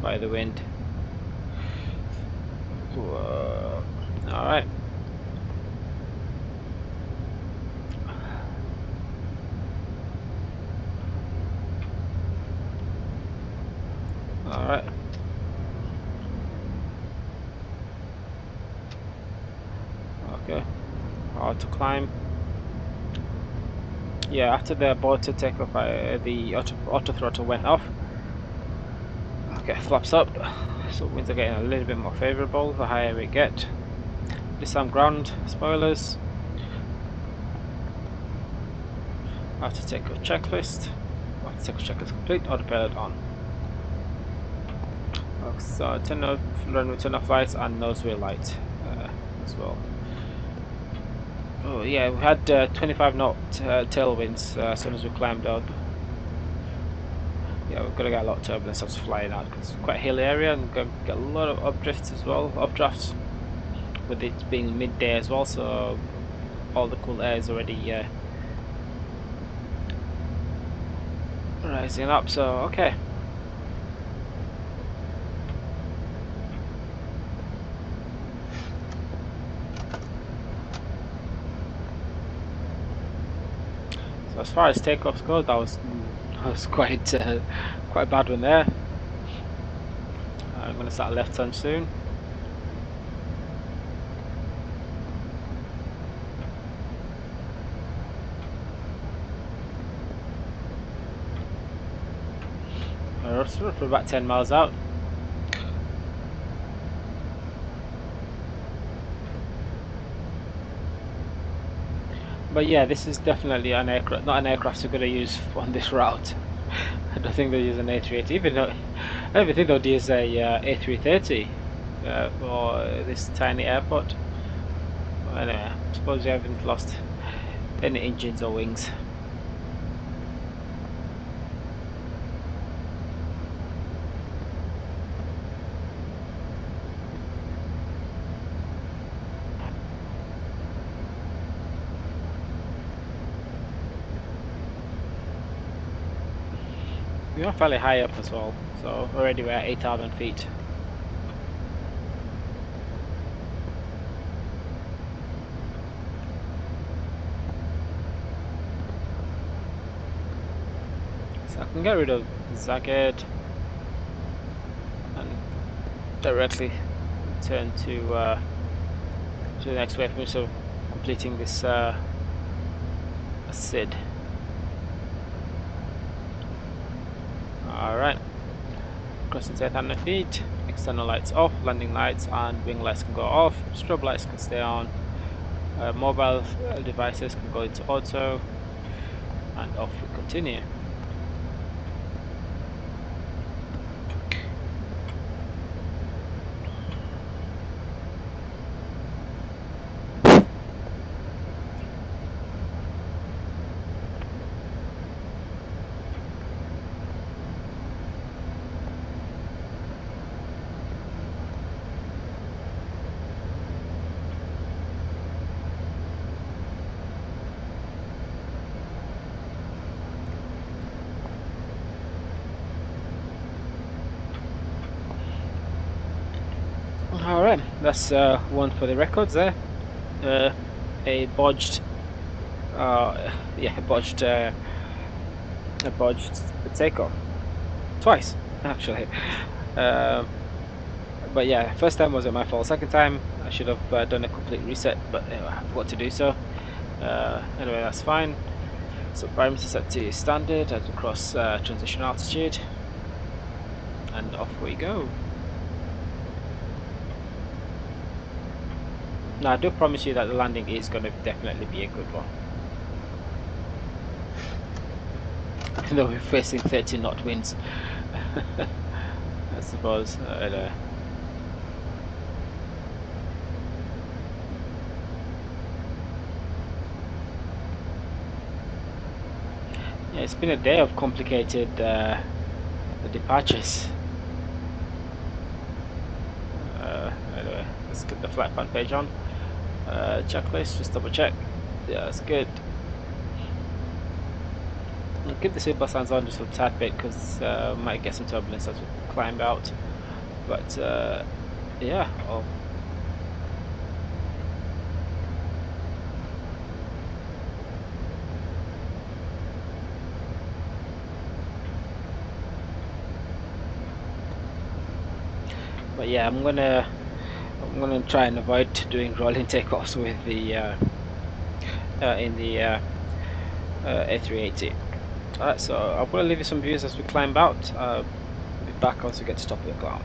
S1: by the wind. Whoa. All right. All right. Okay. Hard to climb. Yeah, after the board to take off, the auto throttle went off. Okay, flaps up. So winds are getting a little bit more favorable the higher we get. This time ground spoilers. After takeoff checklist. After takeoff checklist complete, autopilot on. So turn off runway turn off lights and nose wheel light as well. Oh yeah, we had 25 knot tailwinds as soon as we climbed up. Yeah, we're gonna get a lot of turbulence as flying out because it's quite a hilly area and gonna get a lot of updrifts as well, updrafts, with it being midday as well, so all the cool air is already rising up. So okay. So as far as takeoffs go, that was quite a bad one there. I'm gonna start left turn soon. We're for about 10 miles out. But yeah, this is definitely an aircraft, not an aircraft we're going to use on this route. I don't think they'll use an A380, even though I don't even think they'll use a A330 for this tiny airport. Well, anyway, I suppose we haven't lost any engines or wings. We are fairly high up as well, so already we're at 8,000 feet. So I can get rid of Zagreb and directly turn to the next wave, so completing this SID. Alright, crossing 800 feet, external lights off, landing lights and wing lights can go off, strobe lights can stay on, mobile devices can go into auto, and off we continue. that's one for the records there. A bodged, yeah, a bodged takeoff twice actually. Um, but yeah, first time wasn't my fault. Second time I should have done a complete reset, but I forgot to do so. Anyway, that's fine. So parameters set to standard as we cross transition altitude, and off we go. Now I do promise you that the landing is going to definitely be a good one. Even though we're facing 30 knot winds. I suppose. Yeah, it's been a day of complicated departures. Anyway, let's get the flight plan page on. Checklist, just double check. Yeah, that's good. I'll keep the seatbelt signs on just a tad bit because might get some turbulence as we climb out. But yeah, I'm gonna try and avoid doing rolling takeoffs with the in the A380. Alright, so I'm gonna leave you some views as we climb out. I'll be back once we get to top of the climb.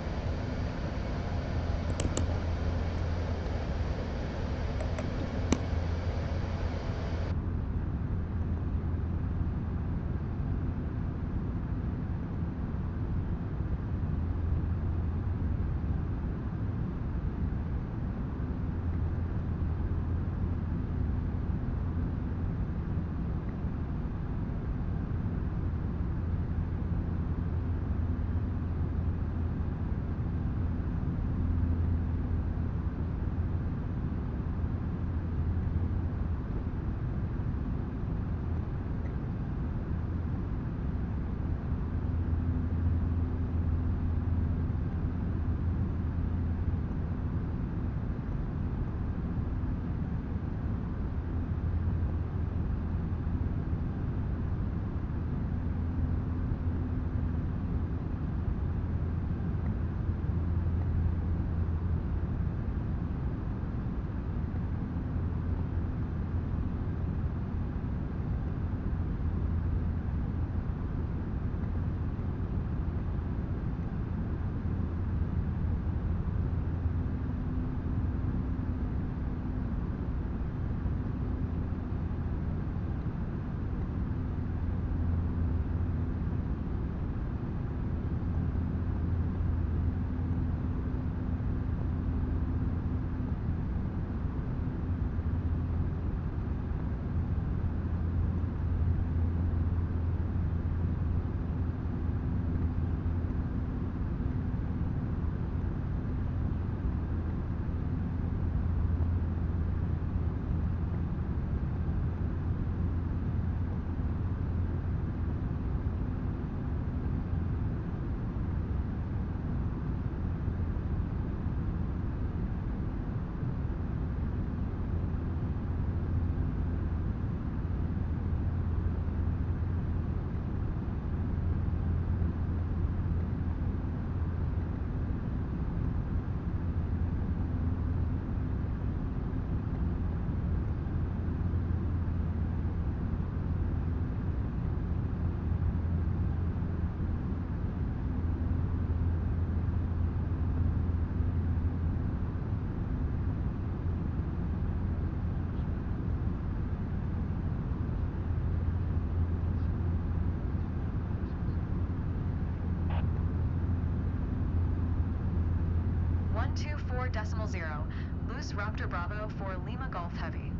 S6: Loose Raptor Bravo for Lima Golf Heavy.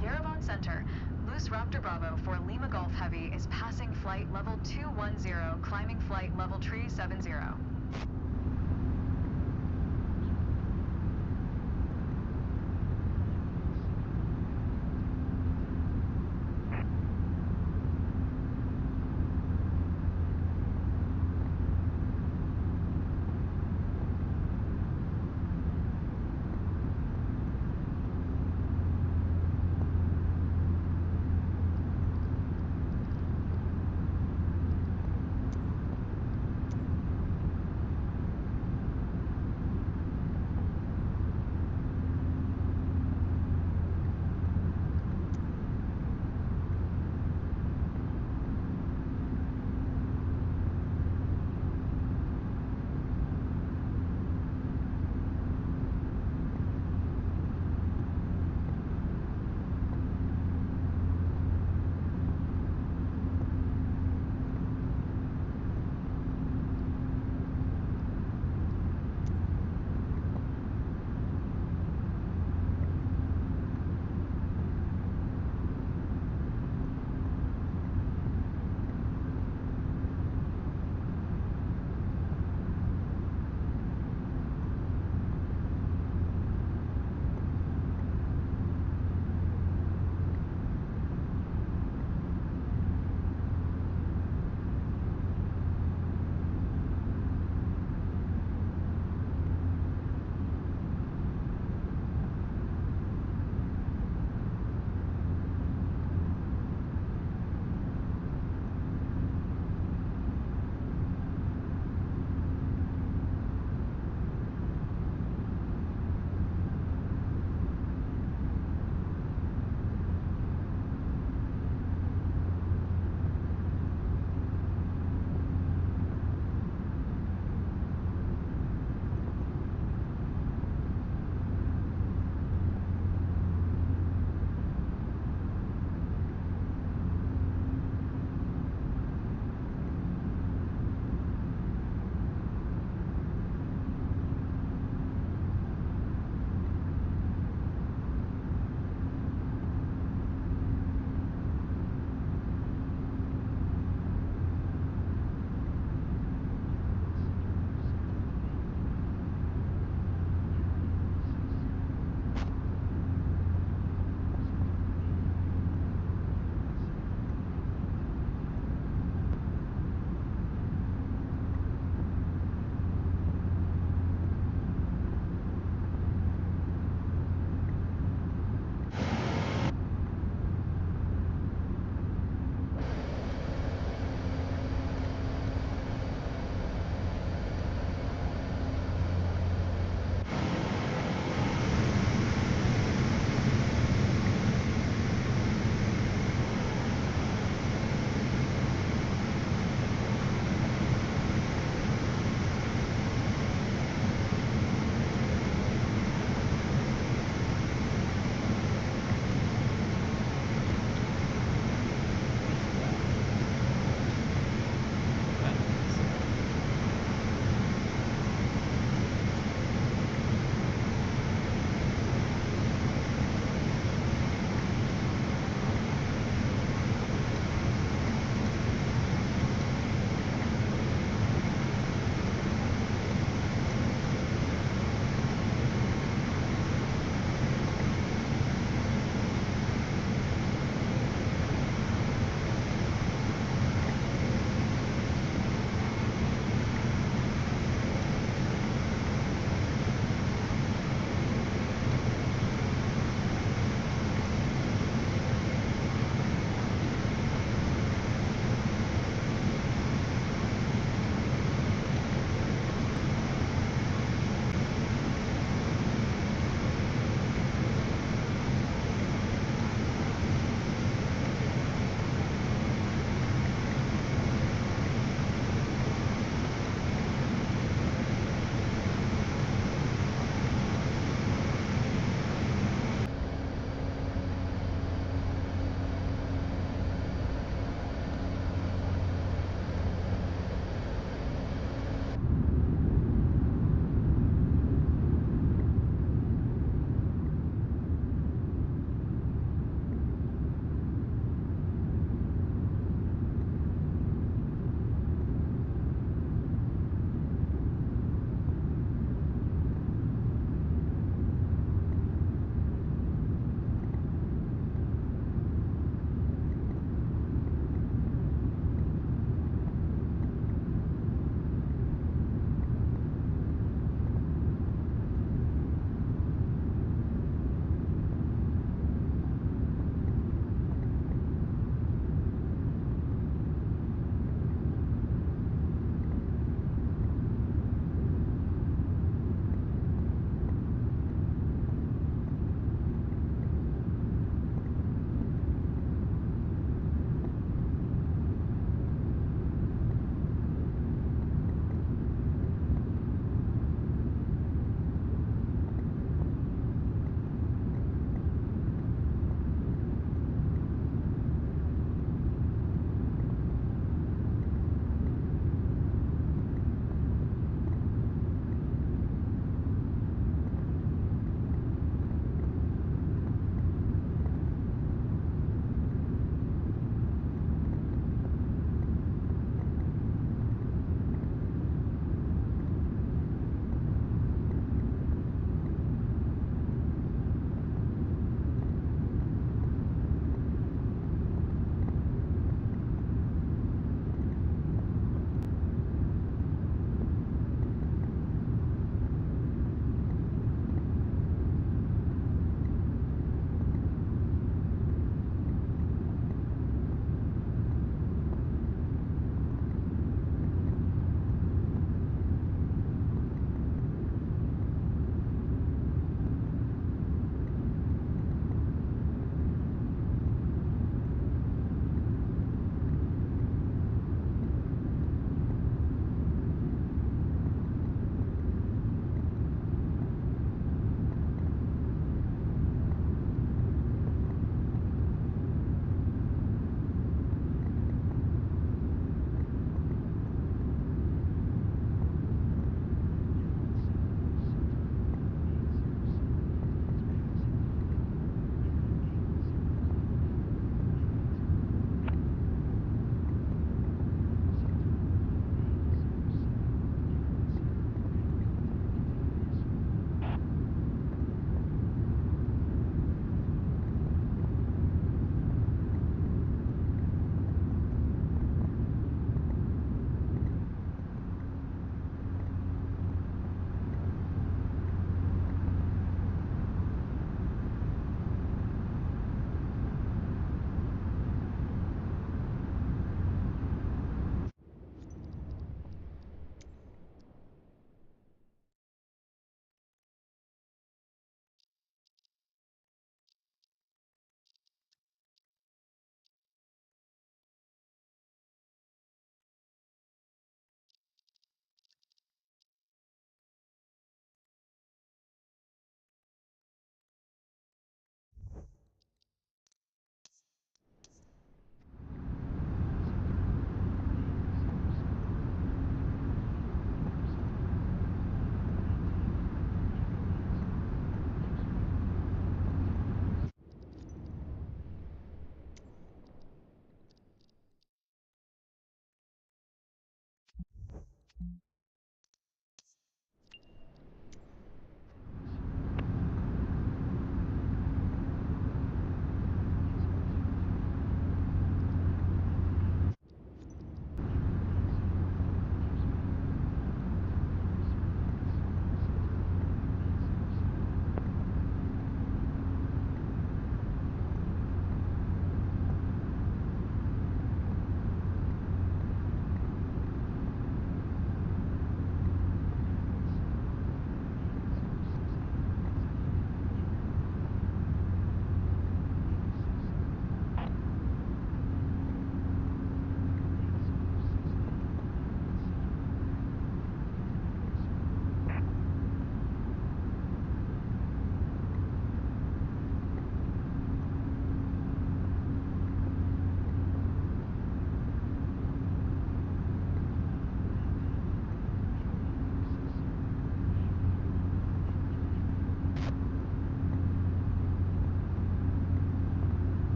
S6: Yerevan Center, Loose Raptor Bravo for Lima Golf Heavy is passing flight level 210, climbing flight level 370.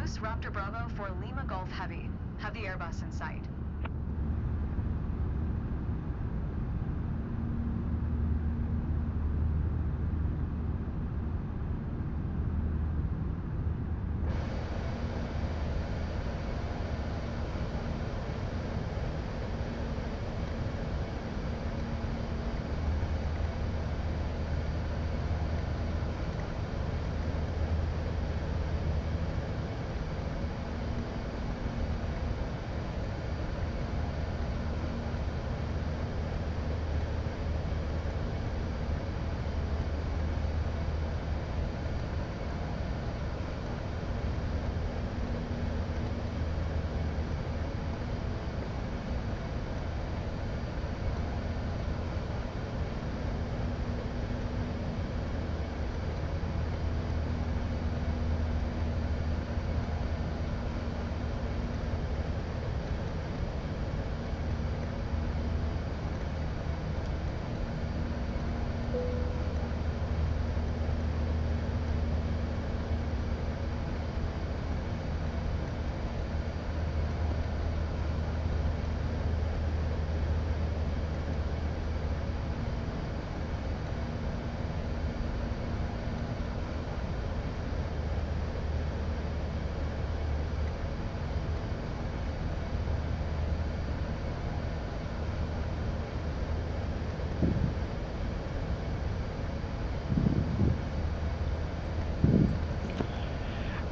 S6: Loose Raptor Bravo for Lima Golf Heavy. Have the Airbus in sight.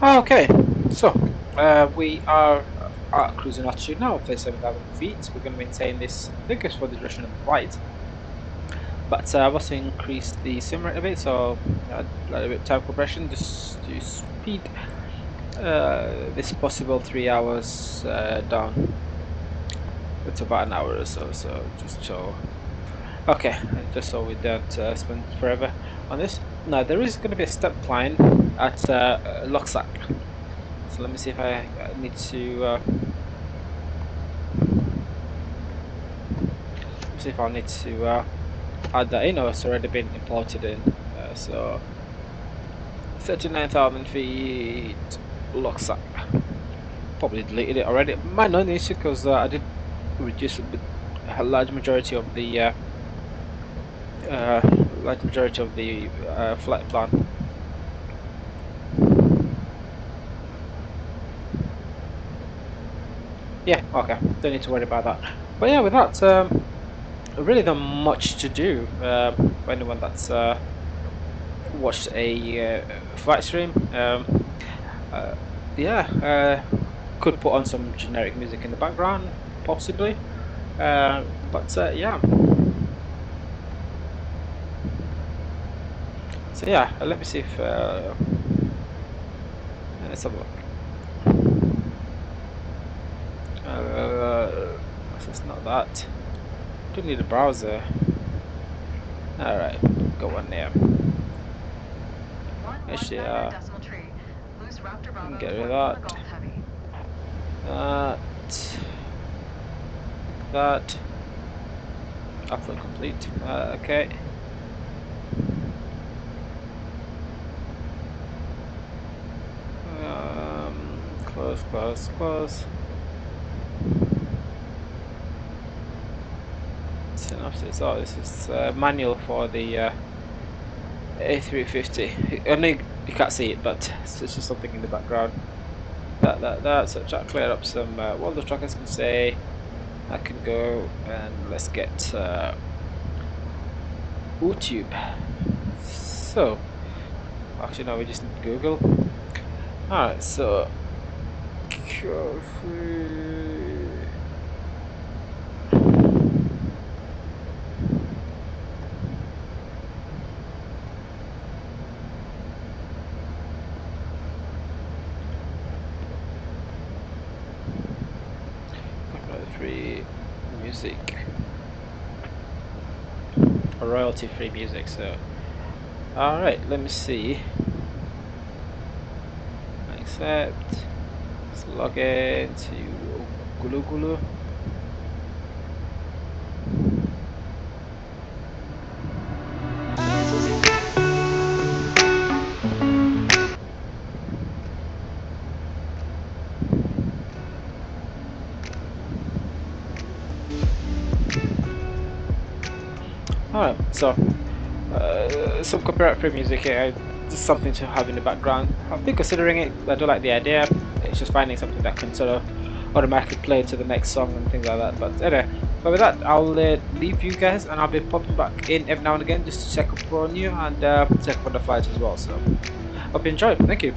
S1: Okay, so we are at cruising altitude now, 37,000 feet. We're going to maintain this figures for the duration of the flight. But I've also increased the sim rate a bit, so a little bit of time compression just to speed this possible 3 hours down. It's about an hour or so, so just so. Okay, just so we don't spend forever on this. Now there is going to be a step climb at Loksak. So let me see if I need to see if I need to add that in, or it's already been imported in. So 39,000 feet, Loksak. Probably deleted it already. Might not need to, because I did reduce a large majority of the flight plan. Yeah, okay, don't need to worry about that. But yeah, with that, really not much to do for anyone that's watched a flight stream. Uh, yeah, could put on some generic music in the background, possibly. But yeah. So yeah, let me see if let's have a look. It's not that. Don't need a browser. All right, go on there. Actually,
S6: decimal tree. Loose Raptor Bravo
S1: get rid of
S6: 4 Lima
S1: that.
S6: Golf Heavy.
S1: That. Upload complete. Okay. Close. Synopsis. Oh, this is manual for the A350. I know you can't see it, but it's just something in the background. That. So try to clear up some. What the trackers can say. I can go and let's get YouTube. So, actually, no, we just need Google. Alright, so. Free music or royalty free music. So alright, let me see. Accept. Let's log in to Gulu. Alright, so some copyright-free music here, just something to have in the background. I've been considering it. I do like the idea. It's just finding something that can sort of automatically play to the next song and things like that. But anyway, but with that, I'll leave you guys, and I'll be popping back in every now and again just to check up on you and check up on the flights as well. So hope you enjoyed. Thank you.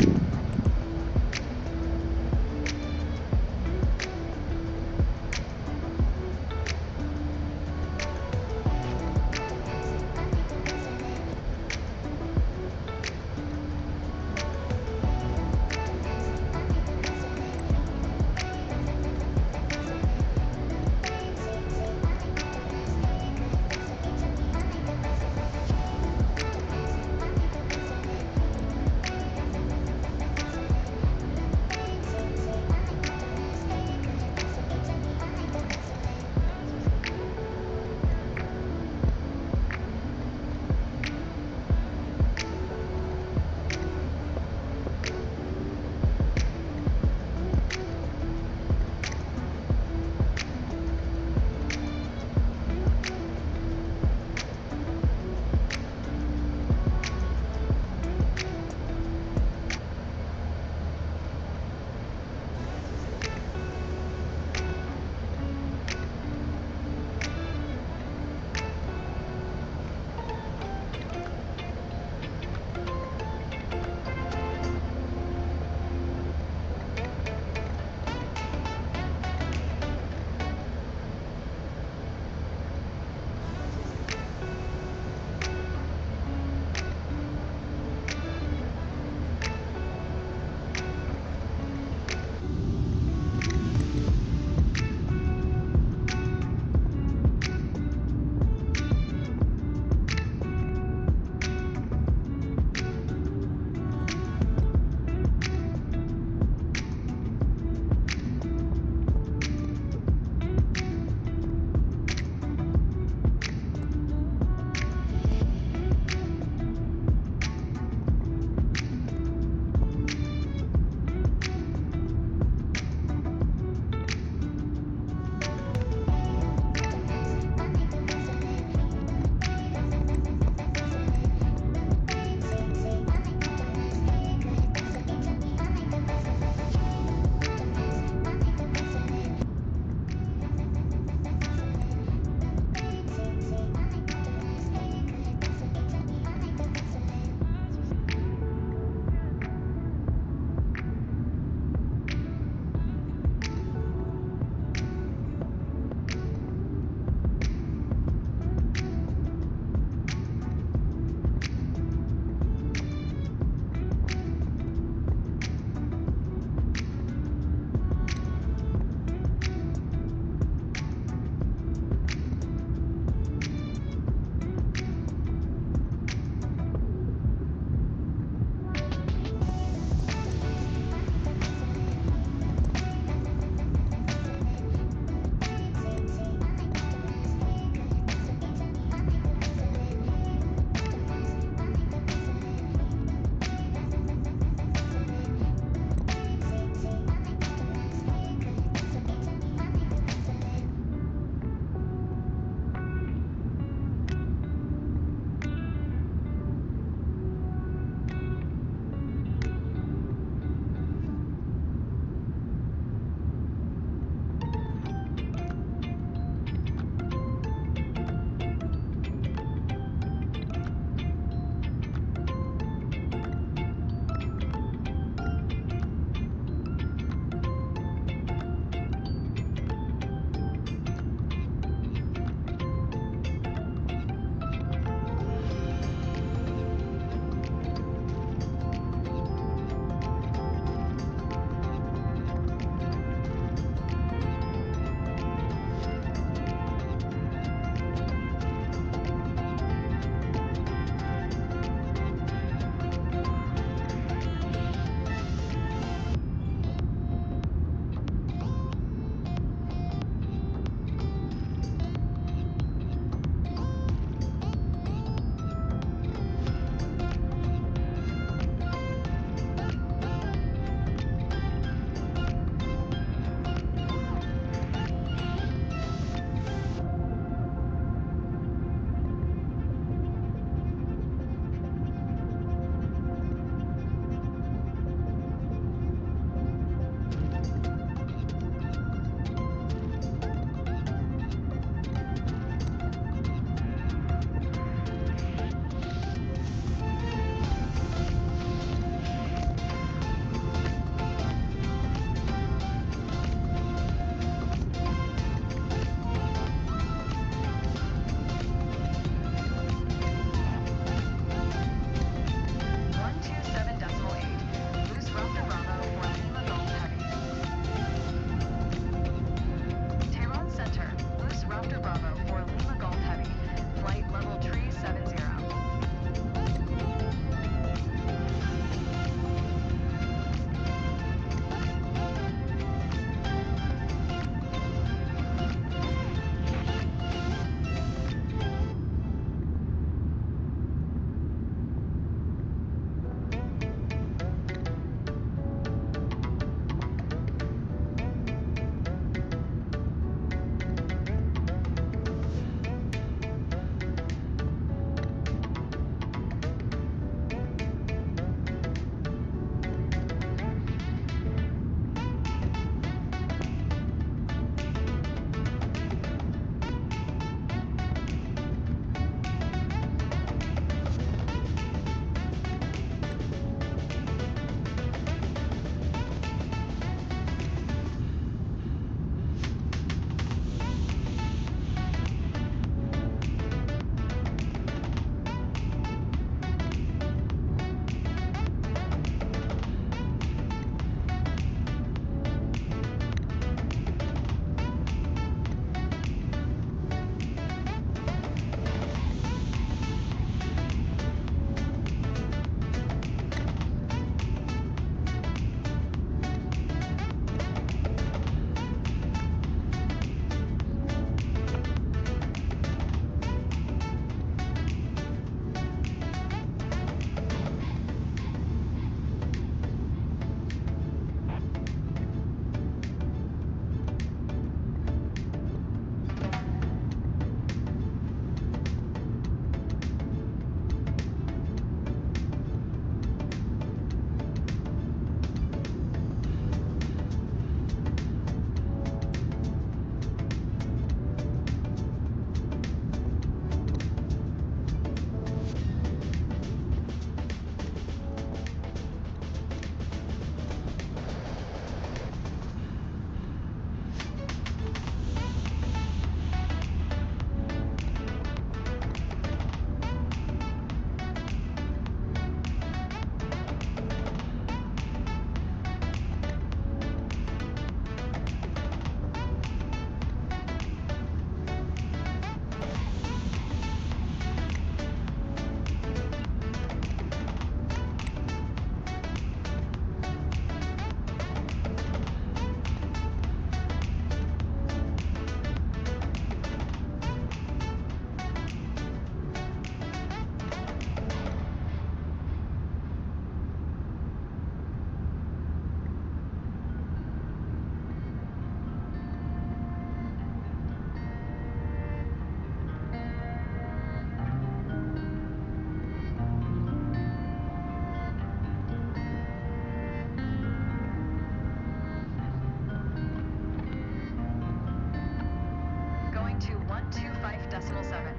S6: 125.7.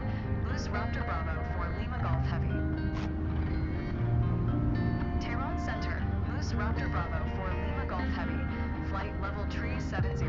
S6: Loose Raptor Bravo for Lima Golf Heavy. Tehran Center. Loose Raptor Bravo for Lima Golf Heavy. Flight level tree 70.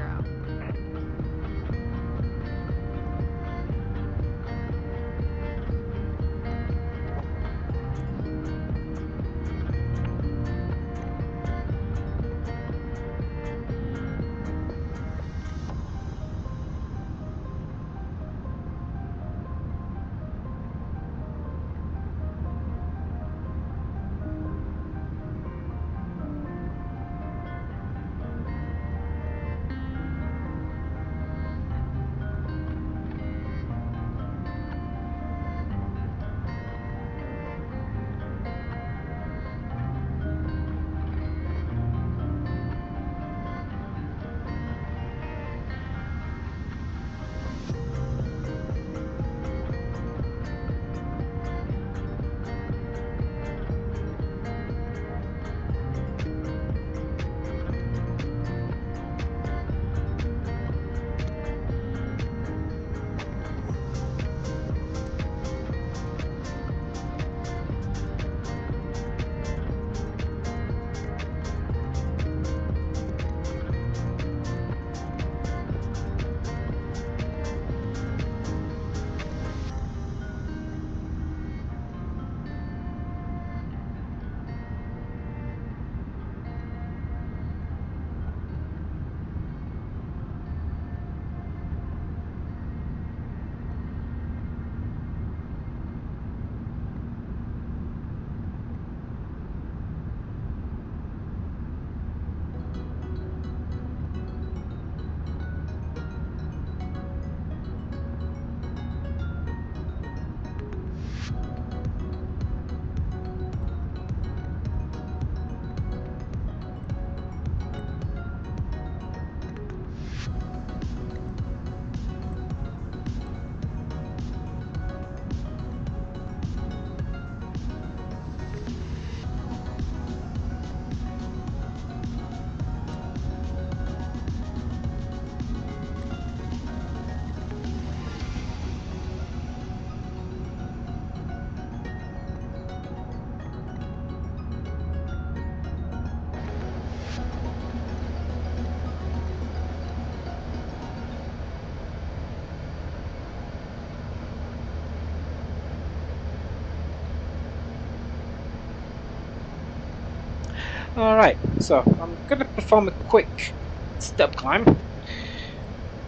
S1: Alright, so I'm going to perform a quick step climb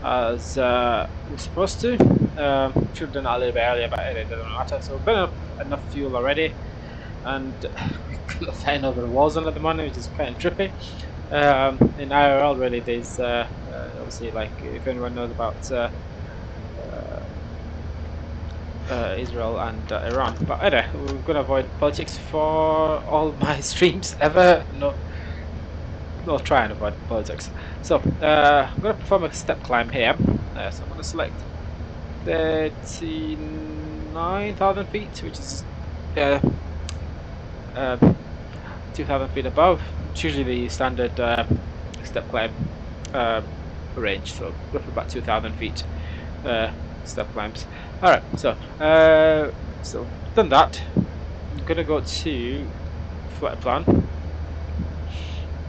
S1: as we're supposed to. Should have done that a little bit earlier, but it doesn't matter. So we've got enough fuel already, and we're flying over the war zone at the moment, which is kind of trippy. In IRL, really, there's obviously, like, if anyone knows about Israel and Iran. But anyway, we're going to avoid politics for all my streams ever. Not try and avoid politics. So I'm going to perform a step climb here. So I'm going to select 39,000 feet, which is 2,000 feet above. It's usually the standard step climb range, so go for about 2,000 feet step climbs. Alright, so done that. I'm gonna go to flight plan,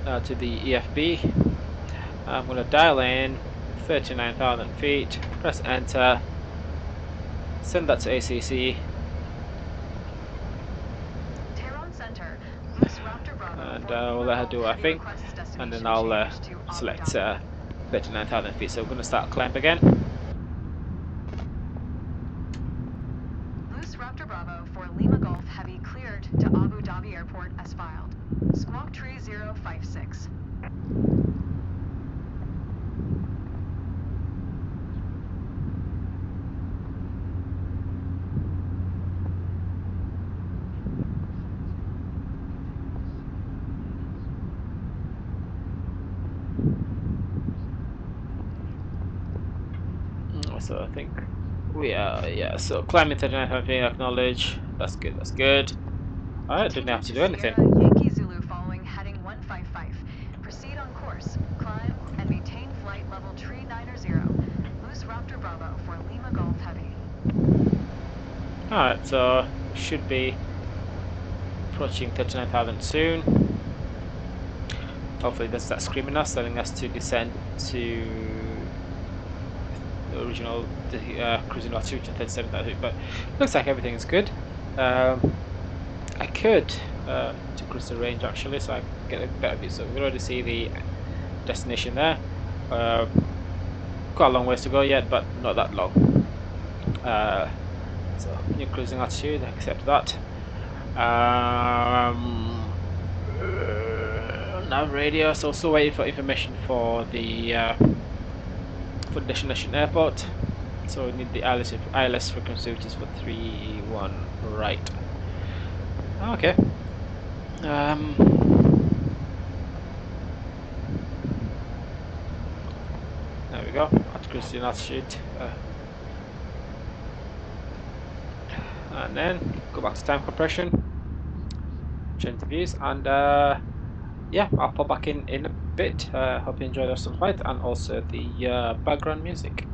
S1: to the EFB. I'm gonna dial in 39,000 feet, press enter, send that to ACC, and we'll let her do her thing, and then I'll select 39,000 feet. So we're gonna start climb again.
S6: Bravo for Lima Golf Heavy cleared to Abu Dhabi Airport as filed. Squawk tree 056.
S1: So I think we are, yeah, so climbing 39,000 feet, acknowledge. That's good, that's good. I didn't have to do anything.
S6: Yankee Zulu following heading 155. Proceed on course, climb, and maintain flight level tree 90. Loose Raptor Bravo for Lima Golf Heavy.
S1: Alright, so should be approaching 39,000 soon. Hopefully it doesn't start screaming us, telling us to descend to the original cruising altitude to 37,000, but looks like everything is good. I could decrease the range actually, so I get a better view. So we can already see the destination there. Quite a long ways to go yet, but not that long. So new cruising altitude, accept that. Nav radio, so also waiting for information for the destination airport. So we need the ILS frequency, which is for 3-1 right. Okay. There we go. At cruising altitude. And then go back to time compression, change the views, and yeah, I'll pop back in a bit. Hope you enjoy the rest of the flight and also the background music.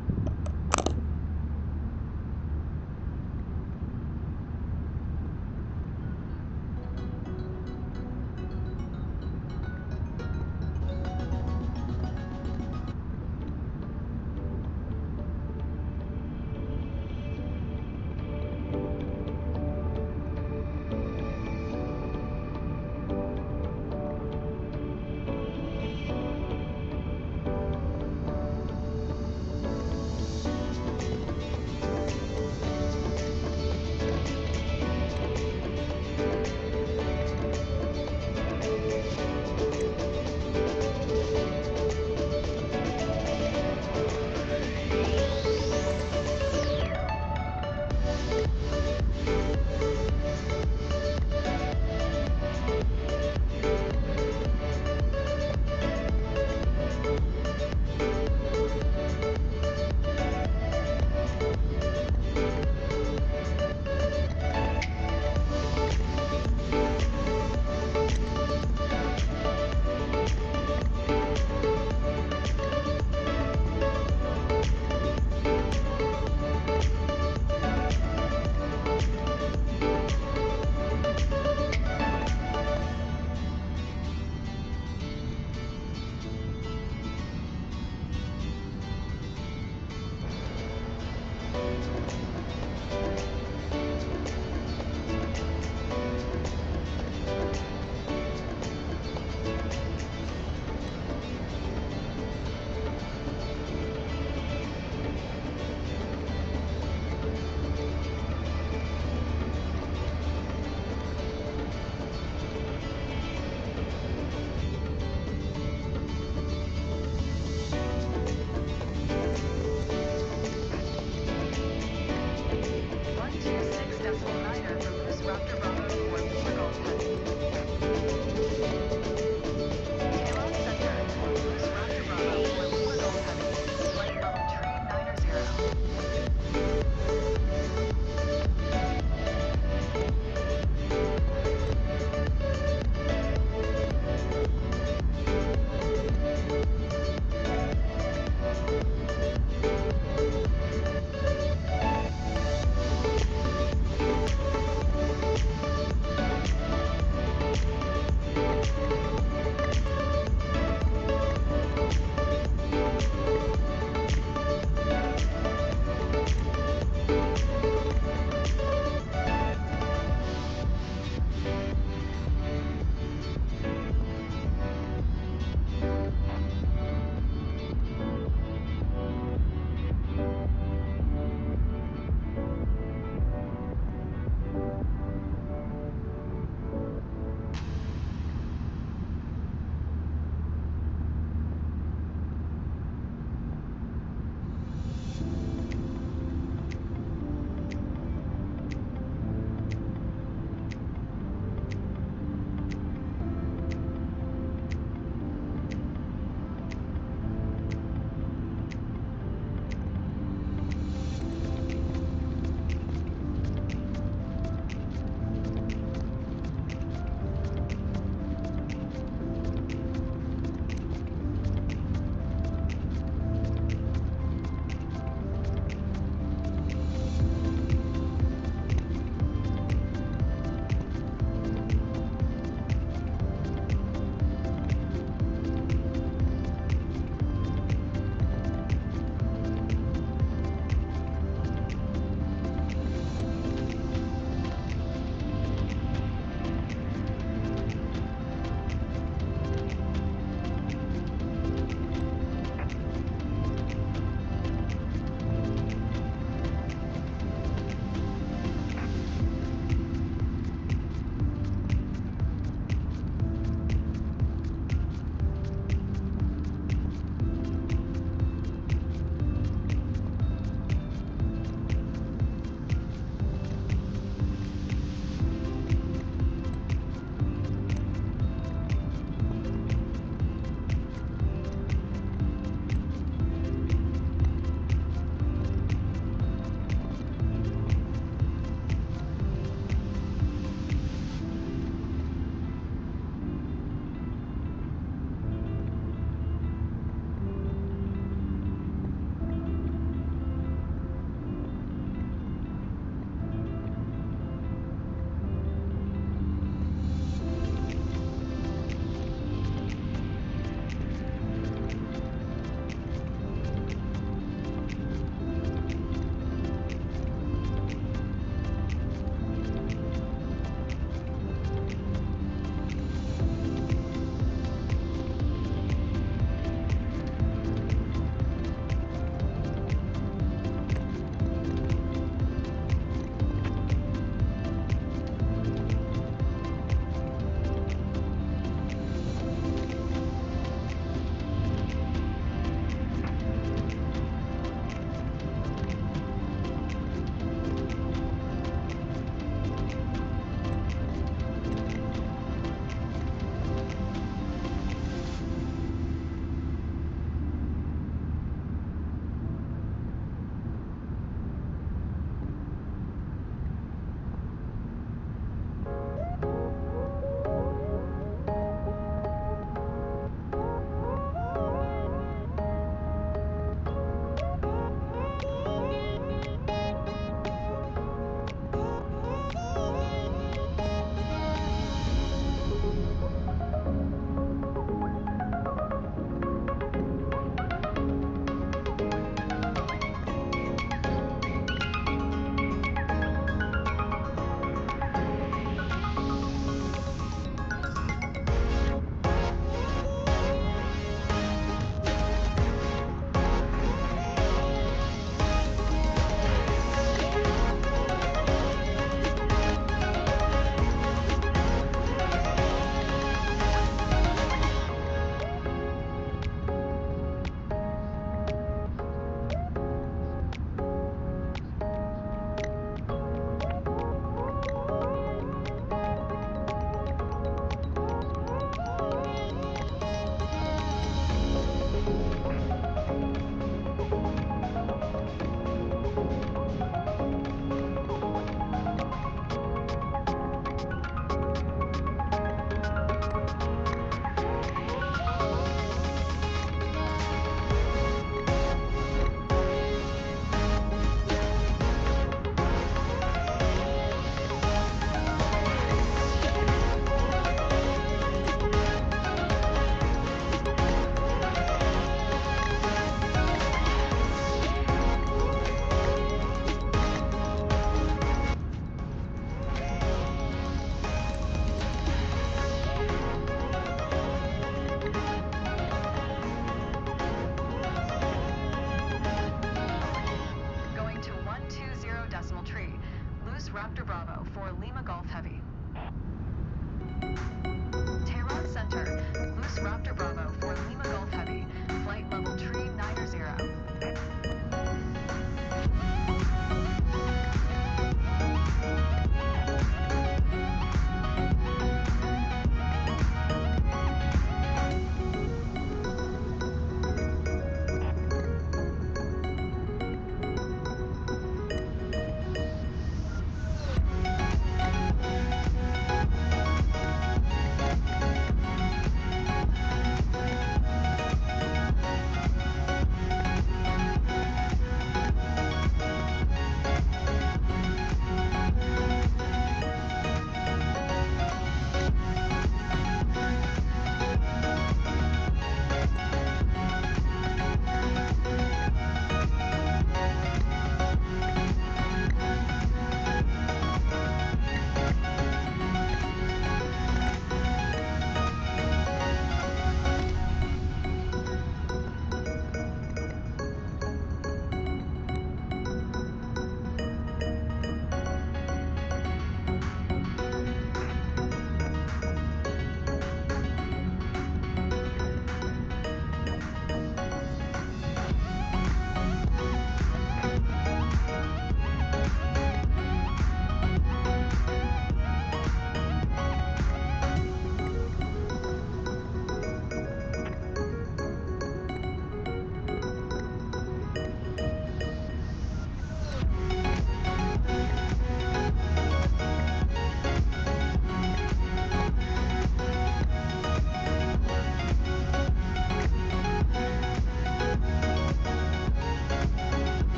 S6: Chopter Bravo for Lima Golf Heavy, flight level tree 90.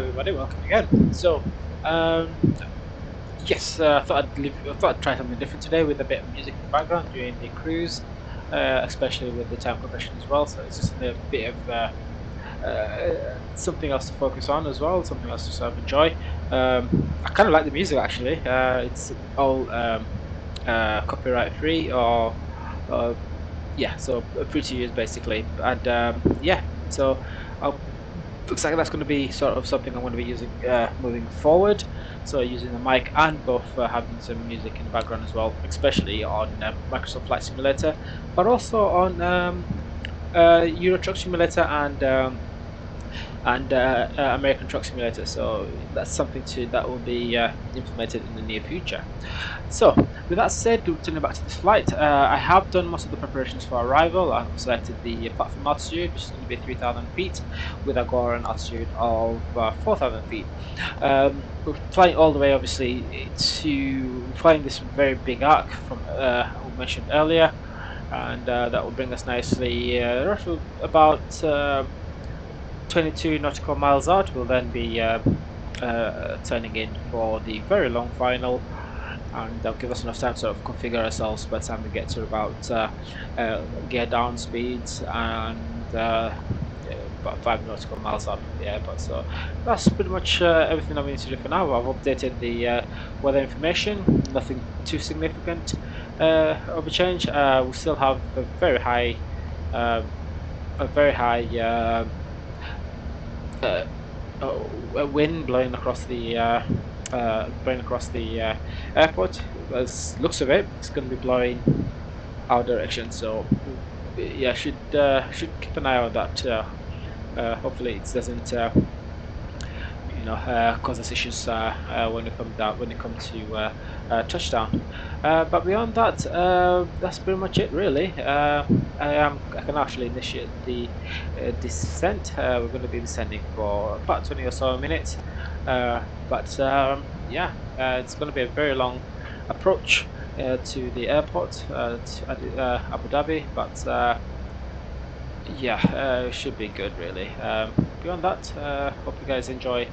S1: everybody, welcome again. So, yes, I thought I'd try something different today with a bit of music in the background during the cruise, especially with the time progression as well. So it's just a bit of something else to focus on as well, something else to sort of enjoy. I kind of like the music actually. It's all copyright free or yeah, so free to use basically, and yeah, so I'll. Looks like that's going to be sort of something I'm going to be using moving forward. So using the mic and both having some music in the background as well, especially on Microsoft Flight Simulator, but also on Euro Truck Simulator and American Truck Simulator. So that's something that will be implemented in the near future. So with that said, turning back to this flight, I have done most of the preparations for arrival. I've selected the platform altitude, which is going to be 3,000 feet, with a go around altitude of 4,000 feet. We're flying all the way, obviously, to flying this very big arc from we mentioned earlier, and that will bring us nicely roughly about 22 nautical miles out. We'll then be turning in for the very long final, and that'll give us enough time to sort of configure ourselves by the time we get to about gear down speeds and about 5 nautical miles out from the airport. So that's pretty much everything that we need to do for now. I've updated the weather information, nothing too significant of a change. We still have a very high wind blowing across the airport. As looks of it, it's going to be blowing our direction. So yeah, should keep an eye on that. Hopefully, it doesn't cause us issues when we come to touchdown. But beyond that, that's pretty much it really. I can actually initiate the descent. We're going to be descending for about 20 or so minutes, but yeah, it's going to be a very long approach to the airport to Abu Dhabi, but yeah, it should be good really. Beyond that, hope you guys enjoy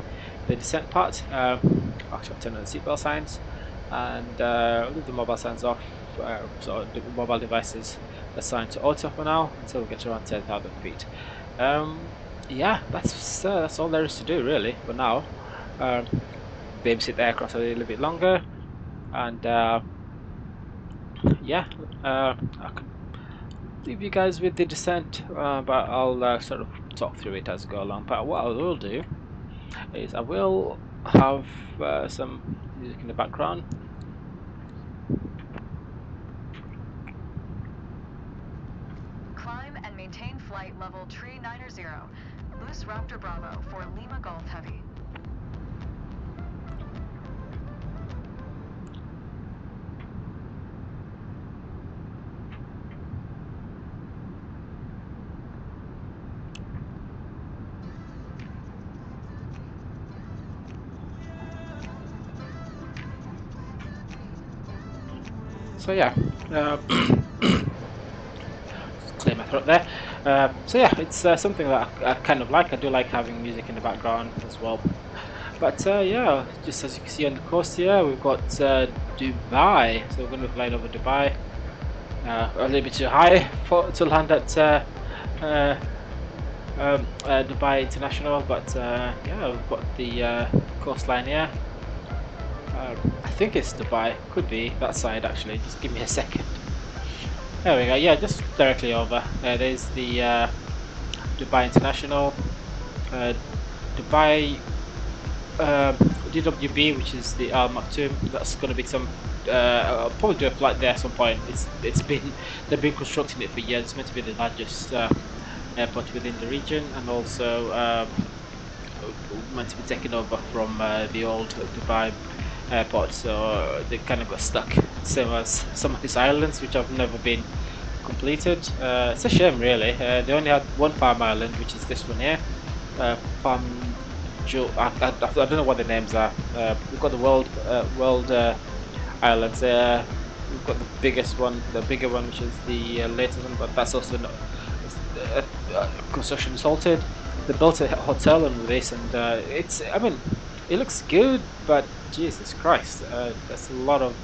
S1: the descent part. Actually, I'll turn on the seatbelt signs and leave the mobile signs off, so the mobile devices assigned to auto for now until we get to around 10,000 feet. Yeah, that's all there is to do really for now. Babysit the aircraft a little bit longer, and yeah, I can leave you guys with the descent, but I'll sort of talk through it as I go along. But what I will do is I will have some music in the background.
S6: Climb and maintain flight level tree 90. Loose Raptor Bravo for Lima Golf Heavy.
S1: So yeah, clear my throat there. So yeah, it's something that I kind of like. I do like having music in the background as well. But yeah, just as you can see on the coast here, we've got Dubai. So we're going to be flying over Dubai. A little bit too high to land at Dubai International, but yeah, we've got the coastline here. I think it's Dubai, could be that side actually, just give me a second. There we go, yeah, just directly over. There's the Dubai International, Dubai DWB, which is the Al Maktoum. That's going to be some, I'll probably do a flight there at some point. They've been constructing it for years. It's meant to be the largest airport within the region, and also meant to be taken over from the old Dubai airport, so they kind of got stuck, same as some of these islands which have never been completed. It's a shame really. They only had one farm island, which is this one here, Farm Joe. I don't know what the names are. We've got the world islands. We've got the biggest one, the bigger one, which is the latest one, but that's also not construction is halted. they built a hotel on this, and it's, I mean, it looks good, but Jesus Christ, that's a lot of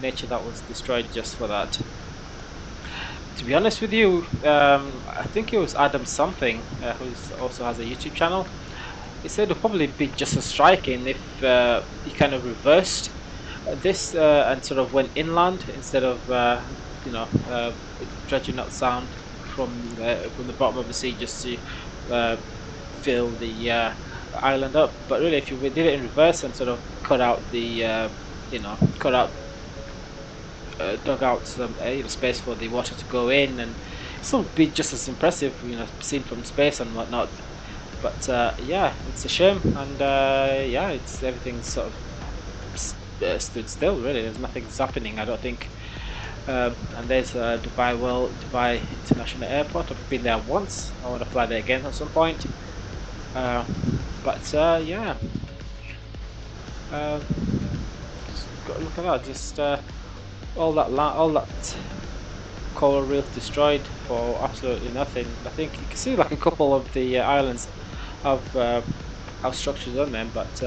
S1: nature that was destroyed just for that. To be honest with you, I think it was Adam something, who also has a YouTube channel. He said it would probably be just as striking if he kind of reversed this and sort of went inland instead of you know, dredging out sand from the bottom of the sea just to fill the island up. But really, if you did it in reverse and sort of cut out the you know, dug out some space for the water to go in, and still be just as impressive, you know, seen from space and whatnot. But yeah, it's a shame, and yeah, it's everything's sort of stood still. Really, there's nothing's happening, I don't think. And there's Dubai International Airport. I've been there once. I want to fly there again at some point. But yeah, just got to look at that. Just all that coral reef destroyed for absolutely nothing. I think you can see like a couple of the islands have structures on them, but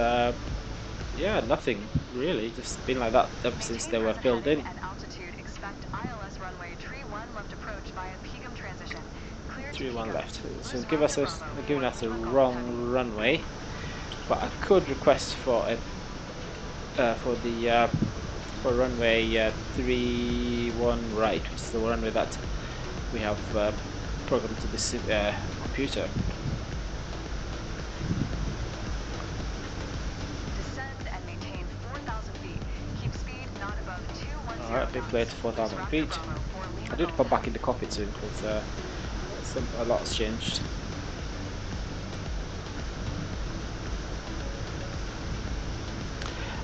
S1: yeah, nothing really. Just been like that ever since they were filled in.
S6: At altitude, expect ILS runway 31 left approach via Pegum transition. Clear to
S1: 31
S6: Pegum.
S1: left. So
S6: Lose
S1: give us a,
S6: Bravo,
S1: they're giving us a
S6: Bravo
S1: wrong runway, but I could request for a for runway 31 right, which is the runway that we have programmed to this computer.
S6: Descend and maintain 4,000 feet. Keep speed not above 210
S1: Alright, big plate, 4,000 feet. I did pop back in the cockpit soon because a lot's changed.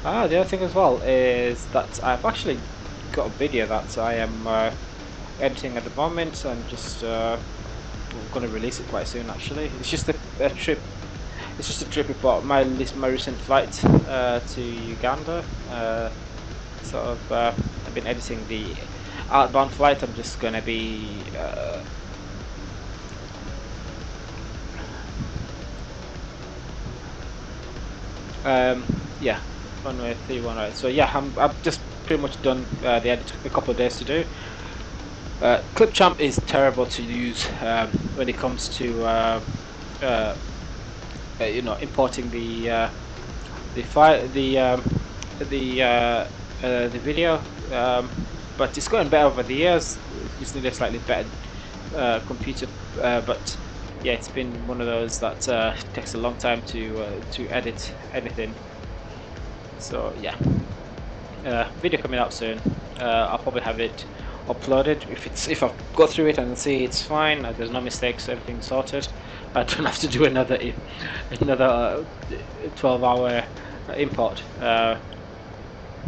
S1: The other thing as well is that I've actually got a video that I am editing at the moment, and just going to release it quite soon. Actually, it's just a trip. It's just a trip about my recent flight to Uganda. Sort of, I've been editing the outbound flight. I'm just going to be yeah, runway 31 right. So yeah, I've just pretty much done the edit. Took a couple of days to do. Clipchamp is terrible to use when it comes to you know, importing the file, the video, but it's gotten better over the years. You just need a slightly better computer, but yeah, it's been one of those that takes a long time to edit anything. So yeah, video coming out soon. I'll probably have it uploaded if I go through it and see it's fine, there's no mistakes, everything's sorted. I don't have to do another 12-hour import.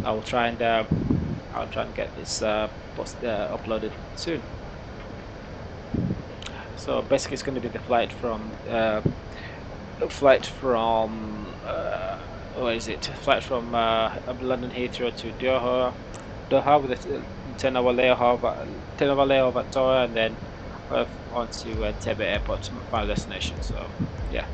S1: I'll try and get this uploaded soon. So basically, it's going to be the flight from what is it? Flight from London Heathrow to Doha with a 10-hour layover at Doha, and then on to Tbilisi Airport, final destination. So yeah.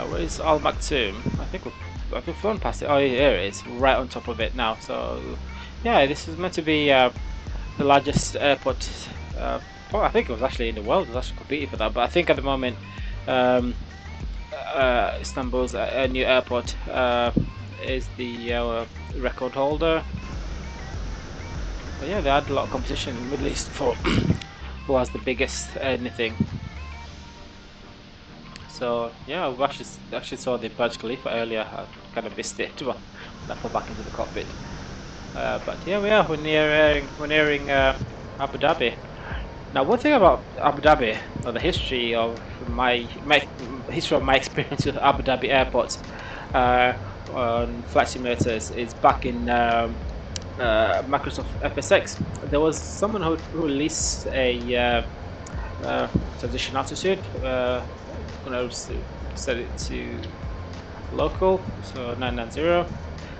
S1: Where is Al Maktoum? I think we've flown past it. Oh, here it is, right on top of it now. So yeah, this is meant to be the largest airport. Well, I think it was actually in the world. It was actually competing for that. But I think at the moment, Istanbul's new airport is the record holder. But yeah, they had a lot of competition in the Middle East for who has the biggest anything. So yeah, we actually saw the Burj Khalifa earlier. I kind of missed it when I put back into the cockpit. But yeah, we are. We're nearing Abu Dhabi. Now, one thing about Abu Dhabi, or the history of my history of my experience with Abu Dhabi airports on flight simulators is back in Microsoft FSX. There was someone who released a transition altitude when I was set it to local, so 990,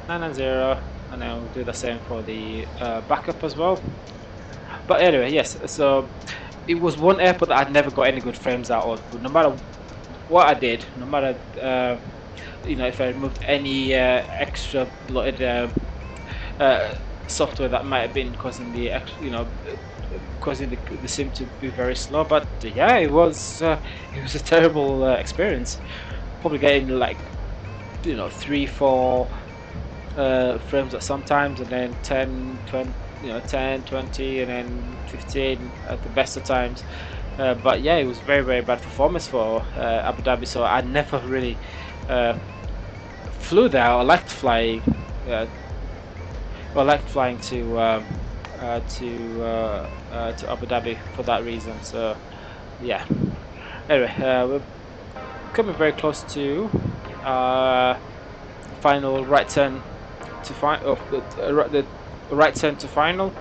S1: and then we'll do the same for the backup as well. But anyway, yes, so it was one airport that I'd never got any good frames out of. No matter what I did, no matter you know, if I removed any extra bloated software that might have been causing the causing the sim to be very slow. But yeah, it was a terrible experience. Probably getting like 3-4 frames at sometimes, and then 10, 20, 10, 20, and then 15 at the best of times. But yeah, it was very bad performance for Abu Dhabi. So I never really flew there. I liked flying. I liked flying to Abu Dhabi for that reason. So yeah. Anyway, we're coming very close to final right turn to the right turn to final.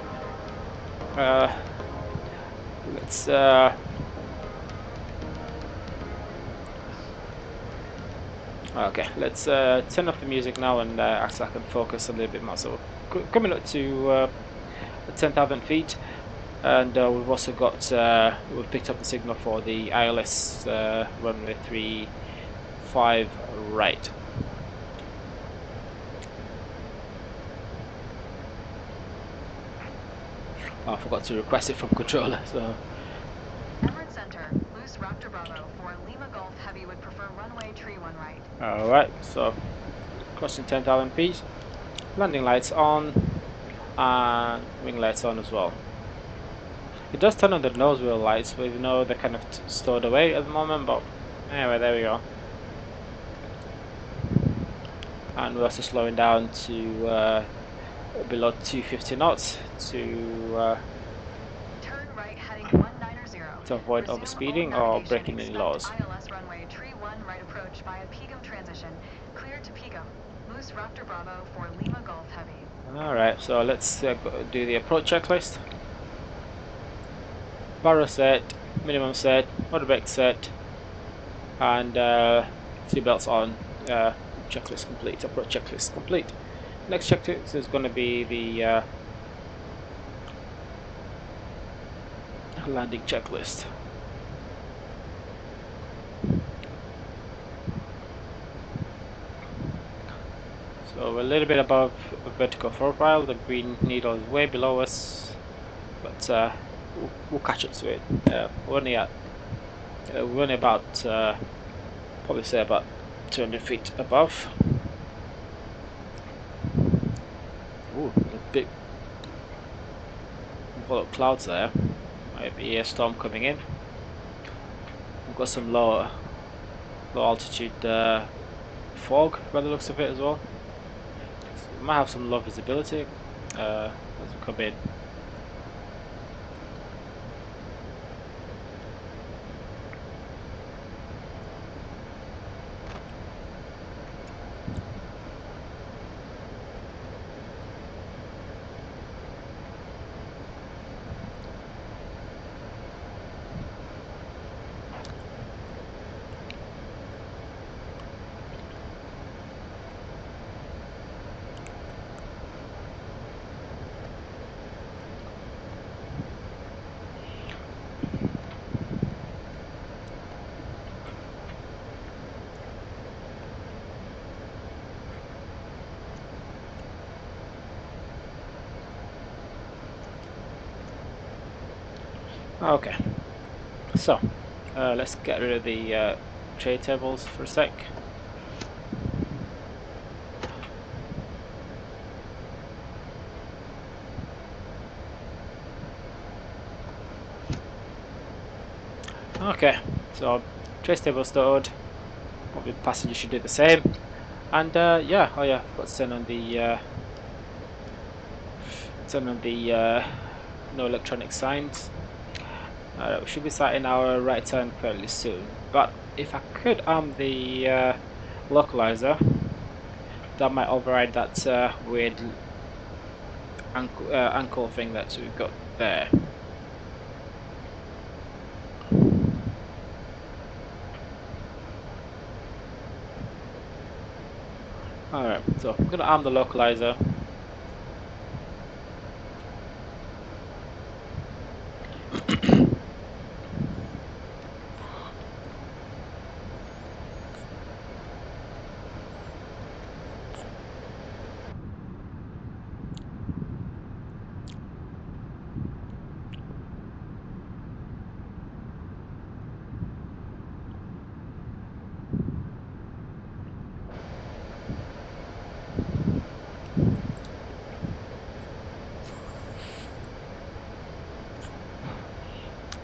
S1: Let's okay, let's turn off the music now, and actually I can focus a little bit more. So coming up to 10,000 feet, and we've also got we've picked up the signal for the ILS runway 35 right. Oh, I forgot to request it from controller. So
S6: Emirates Center, loose Raptor Bravo for Lima Golf Heavy would prefer runway tree 1 right.
S1: alright, so crossing 10,000 feet, landing lights on, and wing lights on as well. It does turn on the nose wheel lights, but you know they're kind of stored away at the moment. But anyway, there we go. And we're also slowing down to below 250 knots to
S6: Turn right heading 190.
S1: avoid
S6: Resume
S1: overspeeding
S6: all
S1: or
S6: navigation.
S1: breaking any laws.
S6: Expect ILS runway tree 1 right approach via Pegum transition. Clear to Pegum. Loose Raptor Bravo for Lima Golf Heavy.
S1: Alright, so let's do the approach checklist. Barrel set, minimum set, motor brake set, and seatbelts on. Checklist complete. Approach checklist complete. Next checklist is going to be the landing checklist. So we're a little bit above vertical profile. The green needle is way below us, but we'll catch up to it. We're only about probably say about 200 feet above. Ooh, a big lot of clouds there. Might be a storm coming in. We've got some low altitude fog by the looks of it as well. So we might have some low visibility as we come in. Okay, so let's get rid of the tray tables for a sec. Okay, so tray table stored. Probably passengers should do the same. And yeah, oh yeah, forgot to turn on the no electronic signs. We should be starting our right turn fairly soon, but if I could arm the localizer, that might override that weird ankle thing that we've got there. Alright, so I'm gonna arm the localizer.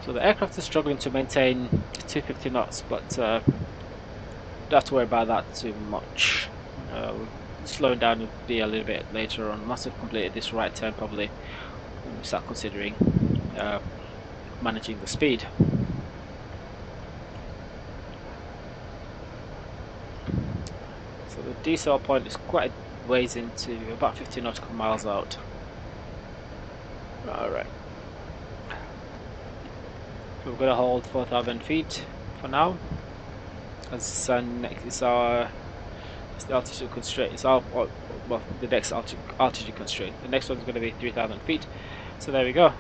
S1: So the aircraft is struggling to maintain 250 knots, but don't have to worry about that too much. Slowing down will be a little bit later on. Once we've completed this right turn, probably when we start considering managing the speed. So the decel point is quite a ways into, about 50 nautical miles out. Alright. So we're going to hold 4,000 feet for now. As it's our the altitude constraint. It's our well, the next altitude constraint. The next one's going to be 3,000 feet. So there we go.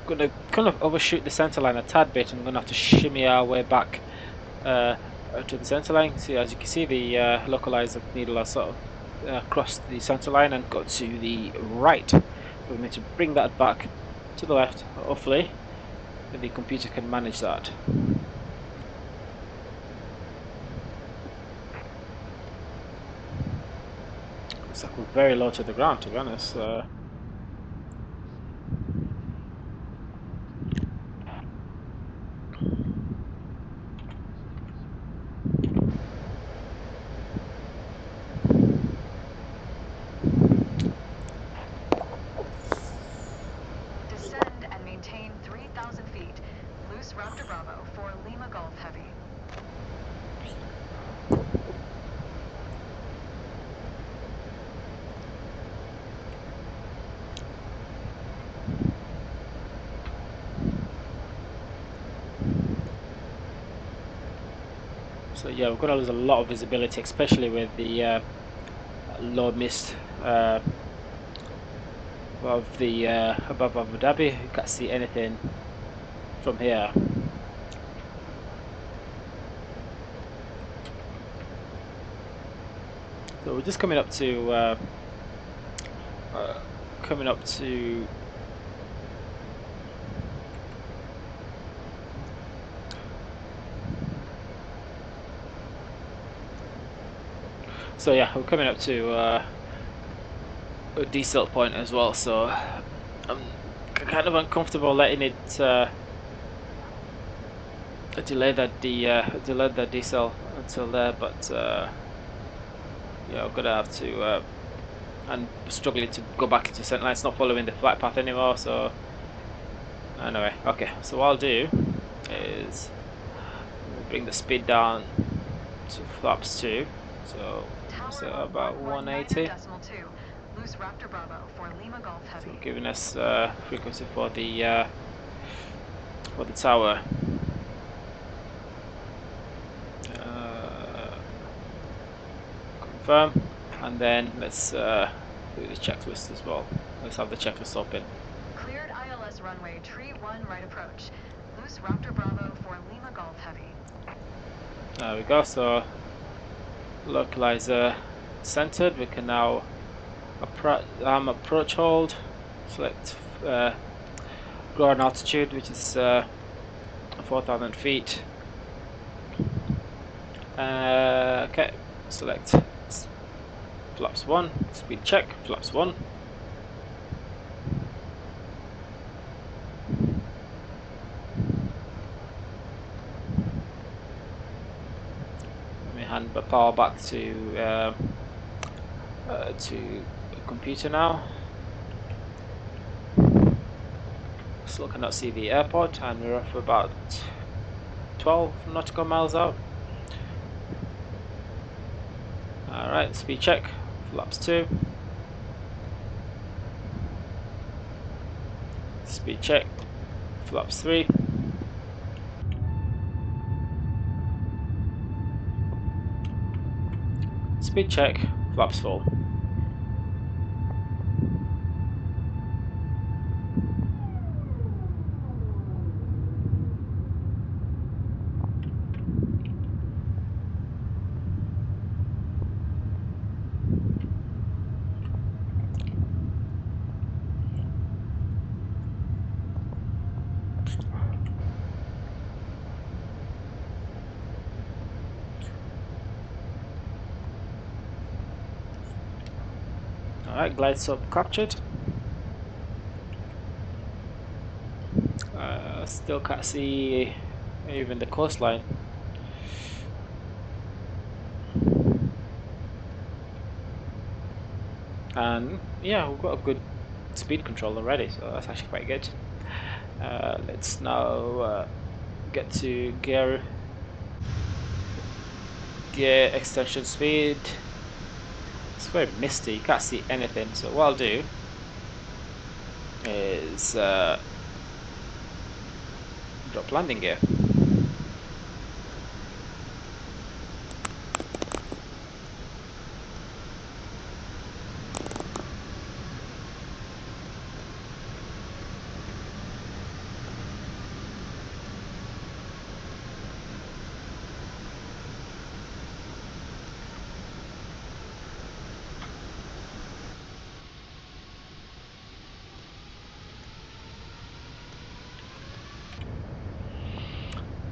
S1: Going to kind of overshoot the center line a tad bit. I'm going to have to shimmy our way back to the center line. See, as you can see, the localizer needle has sort of crossed the center line and got to the right. So we need to bring that back to the left. Hopefully, the computer can manage that. Looks like we're very low to the ground, to be honest.
S6: Descend and maintain 3,000 feet. Loose Raptor Bravo for Lima Golf Heavy.
S1: So yeah, we're going to lose a lot of visibility, especially with the low mist above Abu Dhabi. You can't see anything from here. So we're just coming up to so yeah, we're coming up to a decel point as well. So I'm kind of uncomfortable letting it delay that decel until there, but yeah, we're gonna have to. And struggling to go back into center line. It's not following the flight path anymore. So anyway, okay. So what I'll do is bring the speed down to flaps 2. So about 180.
S6: Loose Raptor Bravo for Lima Golf Heavy.
S1: So giving us frequency for the tower. Confirm, and then let's do the checklist as well. Let's have the checklist open.
S6: Cleared ILS runway tree 1 right approach. Loose Raptor Bravo for Lima Golf Heavy.
S1: There we go. So localizer centered. We can now approach hold. Select ground altitude, which is 4,000 feet. Okay, select flaps 1, speed check, flaps 1. Let me hand the power back to the computer now. Still cannot see the airport, and we're off about 12 nautical miles out. Alright, speed check, flaps 2. Speed check, flaps 3. Speed check, flaps 4. Alright, glide slope captured. Still can't see even the coastline. And yeah, we've got a good speed control already, so that's actually quite good. Let's now get to gear extension speed. It's very misty, you can't see anything, so what I'll do is drop landing gear.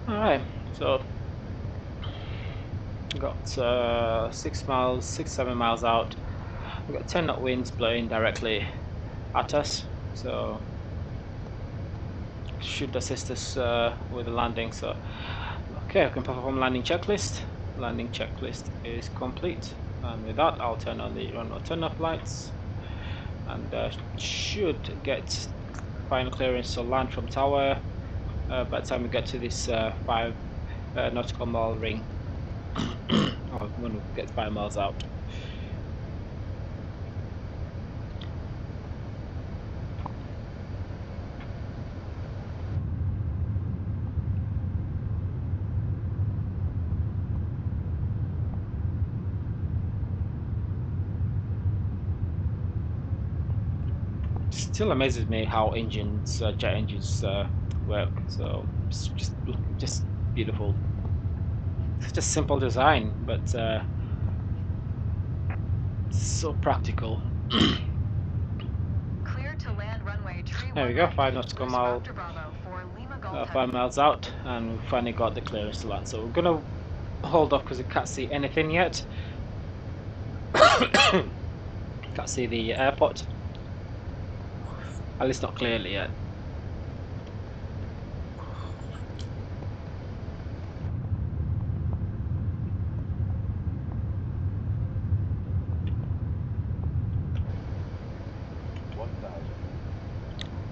S1: Alright, so got 7 miles out. We've got 10 knot winds blowing directly at us, so should assist us with the landing. So okay, I can perform landing checklist. Landing checklist is complete, and with that I'll turn on the runway turn-off lights, and should get final clearance to land from tower by the time we get to this 5 nautical mile ring. Or when we get 5 miles out. Still amazes me how engines, jet engines, work. So it's just beautiful. Such a simple design, but so practical.
S6: Clear to land runway tree
S1: There we go, 5 nautical mile, 5 miles out, and we finally got the clearance to land. So we're gonna hold off because we can't see anything yet. Can't see the airport, at least not clearly yet.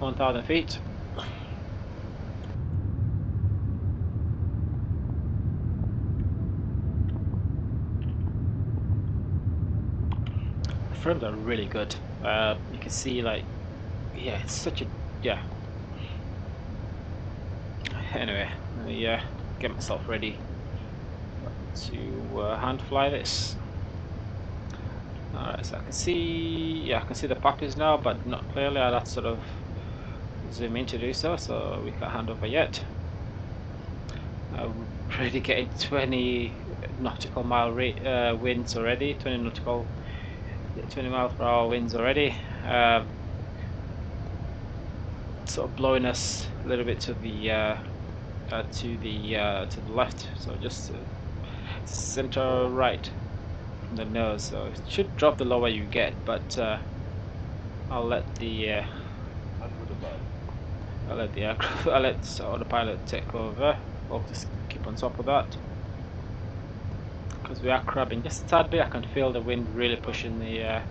S5: $1,000.
S1: 1,000 feet. The frames are really good. You can see, like, yeah, it's such a, yeah. Anyway, let me get myself ready to hand fly this. Alright, so I can see, yeah, I can see the puppies now, but not clearly. I'll have to sort of zoom in to do so, so we can't hand over yet. We're already getting 20 nautical mile winds already, 20 miles per hour winds already. Sort of blowing us a little bit to the left, so just center right from the nose. So it should drop the lower you get, but I'll let the aircraft, I'll let the autopilot take over. I'll just keep on top of that because we are crabbing just a tad bit. I can feel the wind really pushing the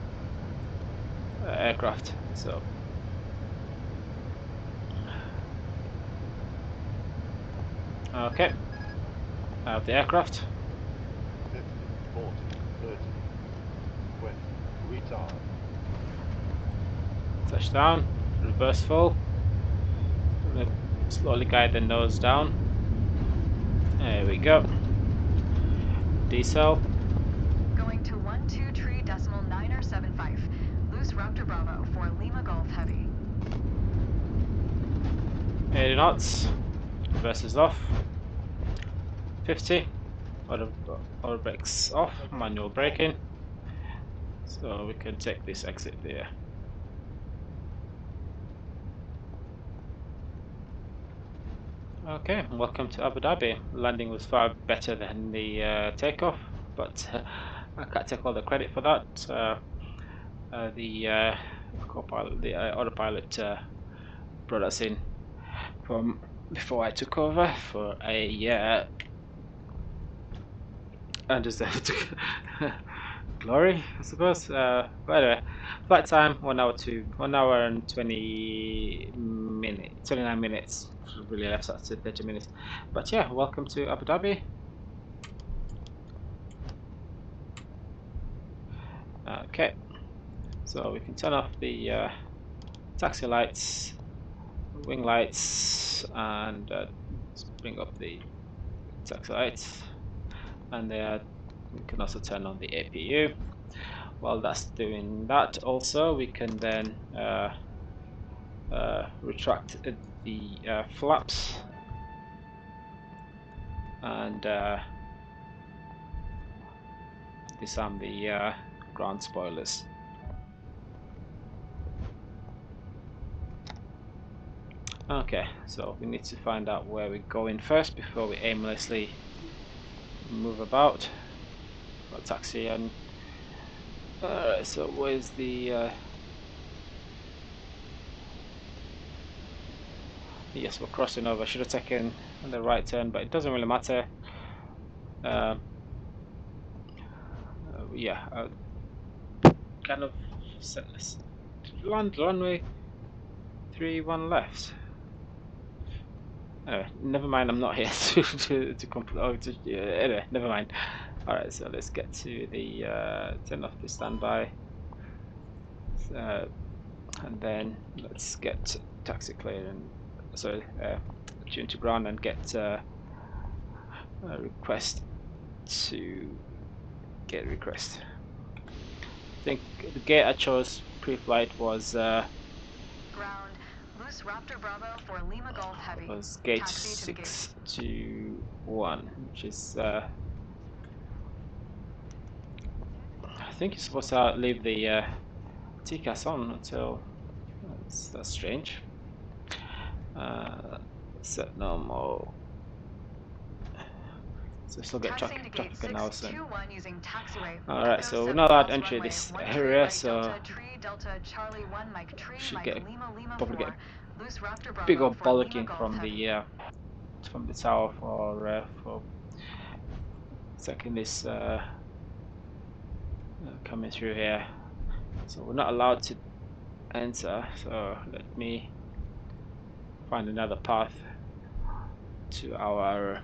S1: aircraft. So Okay. Out of the aircraft.
S7: 50, 40, 30, 20, retard.
S1: Touchdown. Reverse full. Slowly guide the nose down. There we go. Decel.
S6: Going to 12.3.975. Loose Raptor Bravo for Lima Golf Heavy.
S1: 80 knots. Reverse is off. 50. Auto brakes off. Manual braking. So we can take this exit there. Okay, welcome to Abu Dhabi. Landing was far better than the takeoff, but I can't take all the credit for that. The co-pilot, the autopilot brought us in from before I took over for a undeserved glory, I suppose. But anyway, flight time 1 hour and 29 minutes. Really left that to 30 minutes. But yeah, welcome to Abu Dhabi. Okay, so we can turn off the taxi lights, wing lights, and let's bring up the taxi lights, and we can also turn on the APU. While that's doing that, also we can then retract the flaps and disarm the ground spoilers. Okay, so we need to find out where we're going first before we aimlessly move about. Got taxi and so where's the yes, we're crossing over. Should have taken the right turn, but it doesn't really matter. Yeah, kind of land runway 31 left. Anyway, never mind. I'm not here to complete. Oh, anyway, never mind. All right, so let's get to the turn off the standby, and then let's get taxi cleared and tune to ground and get a request to get request. I think the gate I chose pre-flight was
S6: Ground. Loose Raptor Bravo for Lima Golf Heavy.
S1: was gate
S6: Taxi to the gate.
S1: 621, which is I think you're supposed to leave the TCAS on until that's strange. Set normal. So still get
S6: Taxiing to
S1: traffic
S6: gate
S1: announcement.
S6: 621 using taxiway.
S1: Alright, so we're
S6: 107
S1: not allowed to
S6: miles
S1: enter
S6: runway,
S1: this
S6: 13
S1: area,
S6: Mike
S1: so
S6: Delta, Tree Delta Charlie 1 Mike Tree
S1: should
S6: Mike
S1: get
S6: Lima Lima
S1: probably
S6: 4.
S1: get
S6: Loose Raptor Bravo
S1: big old
S6: for Lima
S1: bollocking
S6: Golf
S1: from
S6: Heavy.
S1: the tower for taking this coming through here. So we're not allowed to enter. So let me find another path to our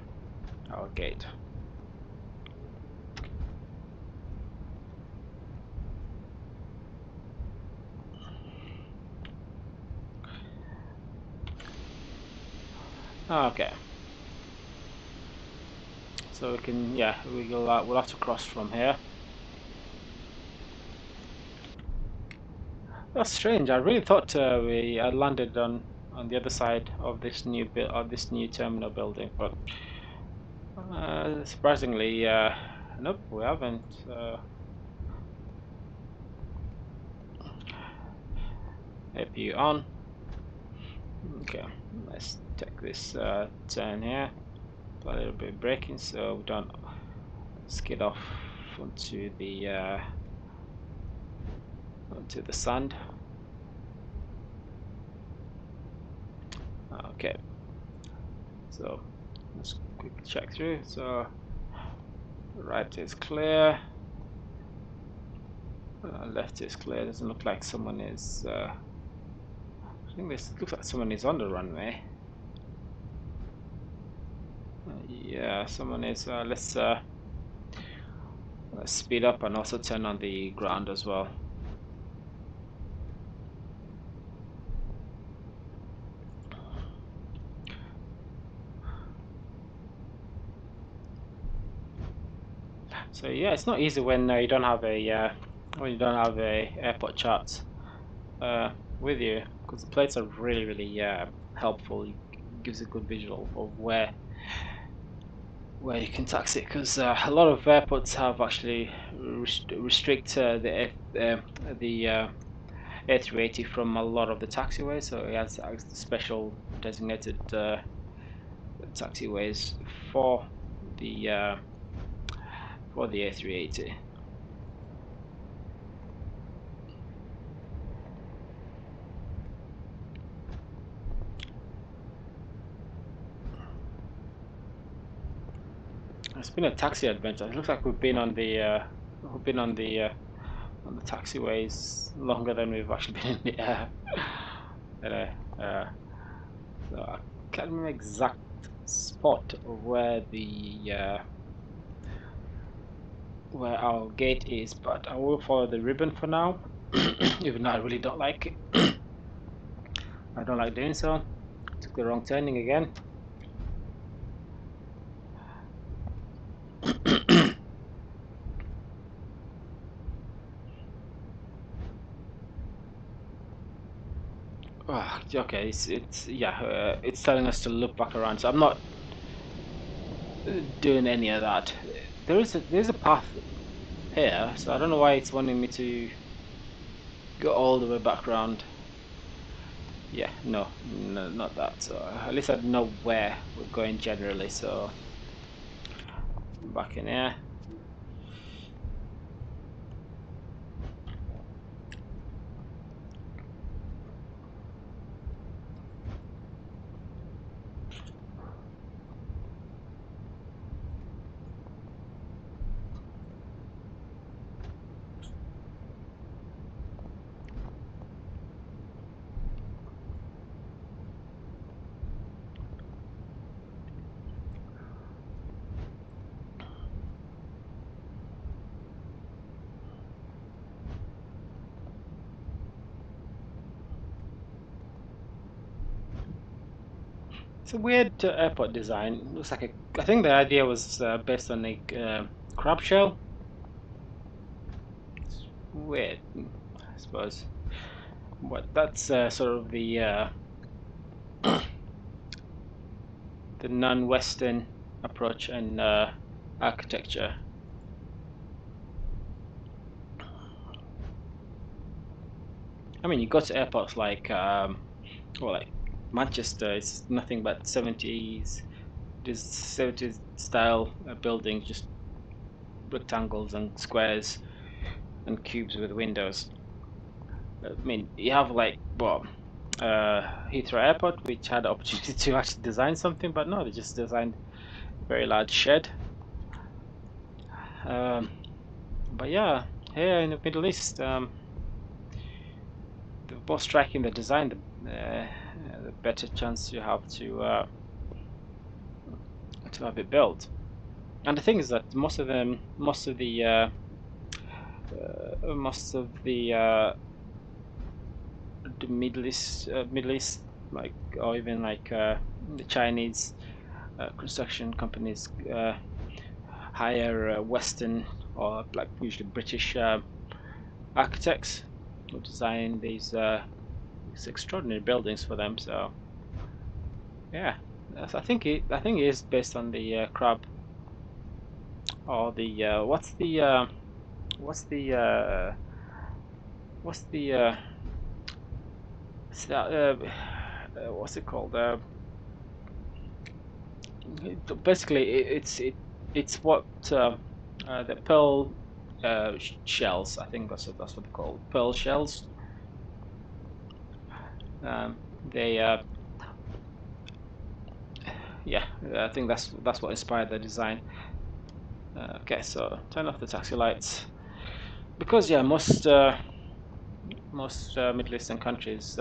S1: gate. Okay. So we can, yeah, we'll have to cross from here. That's strange. I really thought we had landed on the other side of this new terminal building, but surprisingly, nope, we haven't. APU on. Okay, let's take this turn here. Apply a little bit of braking so we don't skid off onto the sand. Okay, so let's quickly check through. So right is clear, left is clear. Doesn't look like someone is. I think this looks like someone is on the runway. Yeah, someone is. Let's speed up and also turn on the ground as well. So yeah, it's not easy when you don't have a airport chart with you, because the plates are really helpful. It gives a good visual of where you can taxi, because a lot of airports have actually restrict the A380 from a lot of the taxiways, so it has special designated taxiways for the A380. It's been a taxi adventure. It looks like we've been on the taxiways longer than we've actually been in the air. So I can't remember exact spot of where where our gate is, but I will follow the ribbon for now. Even though I really don't like it. I don't like doing so. Took the wrong turning again. Oh, okay, it's yeah, it's telling us to loop back around, so I'm not doing any of that. There's a path here, so I don't know why it's wanting me to go all the way back around. Yeah, no, not that. So at least I know where we're going generally. So back in here. It's a weird airport design. It looks like I think the idea was based on a crab shell. It's weird, I suppose. But that's sort of the non-Western approach and architecture. I mean, you go to airports like like Manchester. It's nothing but 70s style buildings, just rectangles and squares and cubes with windows. I mean, you have like Heathrow Airport, which had the opportunity to actually design something, but no, they just designed a very large shed. But yeah, here in the Middle East, the more striking the design, the better chance you have to have it built. And the thing is that most of the Middle East, like, or even like the Chinese construction companies hire Western or like usually British architects who design these extraordinary buildings for them. So yeah, I think it is based on the crab, or the what's the what's it called? Basically, it's what the pearl shells. I think that's what they're called. Pearl shells. They yeah, I think that's what inspired the design. Okay, so turn off the taxi lights, because yeah, most Middle Eastern countries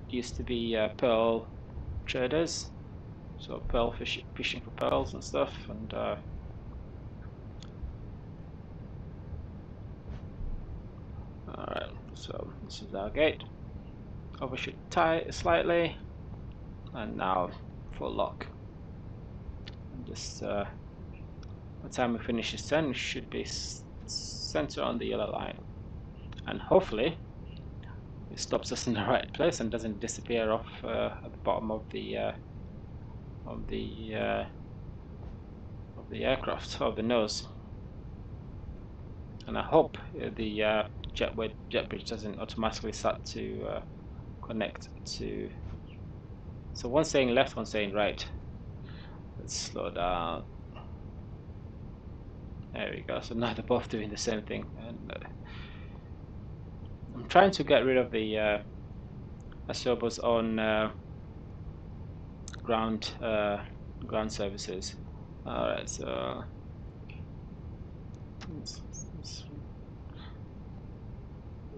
S1: used to be pearl traders. So pearl fishing for pearls and stuff, and alright, so this is our gate. Overshoot tight slightly, and now full lock. And just by the time we finish this turn, we should be center on the yellow line, and hopefully it stops us in the right place and doesn't disappear off at the bottom of the aircraft, of the nose. And I hope the jet bridge doesn't automatically start to connect to. So one's saying left, one's saying right. Let's slow down. There we go. So now they're both doing the same thing, and I'm trying to get rid of the Asobo's own ground services. All right, so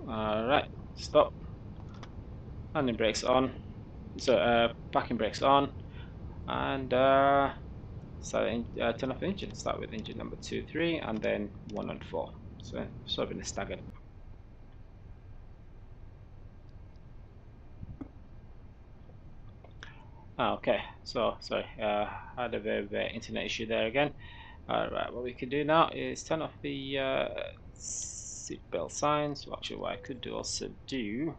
S1: all right, stop. Landing brakes on. So parking brakes on, and turn off the engine. Start with engine number 2, 3, and then 1 and 4. So sort of in a staggered. Okay, so sorry, had a very internet issue there again. Alright, what we can do now is turn off the seatbelt signs. Well, actually, what I could also do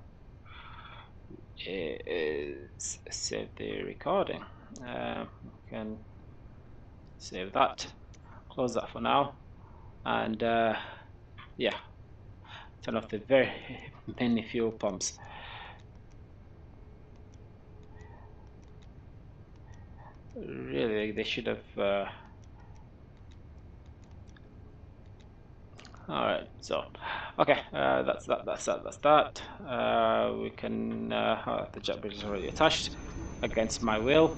S1: is save the recording. We can save that, close that for now, and yeah, turn off the very many fuel pumps. Really, they should have. All right, so okay, that's that. We can. The jet bridge is already attached against my wheel.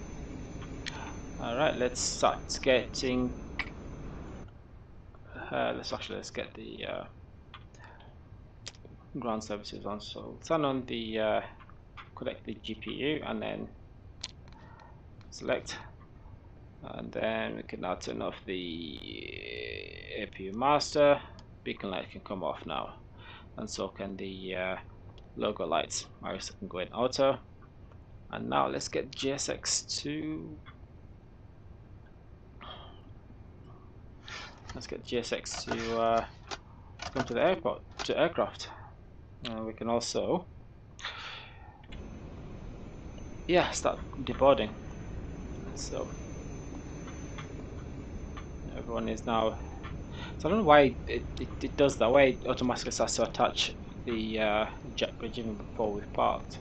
S1: All right, let's start getting. Let's get the ground services on. So turn on the connect the GPU and then select, and then we can now turn off the APU master. Beacon light can come off now, and so can the logo lights. Iris can go in auto. And now let's get GSX to. Let's get GSX to come to the aircraft. We can also, yeah, start deboarding. So everyone is now. So I don't know why it does that. Why it automatically starts to attach the jet bridge even before we've parked.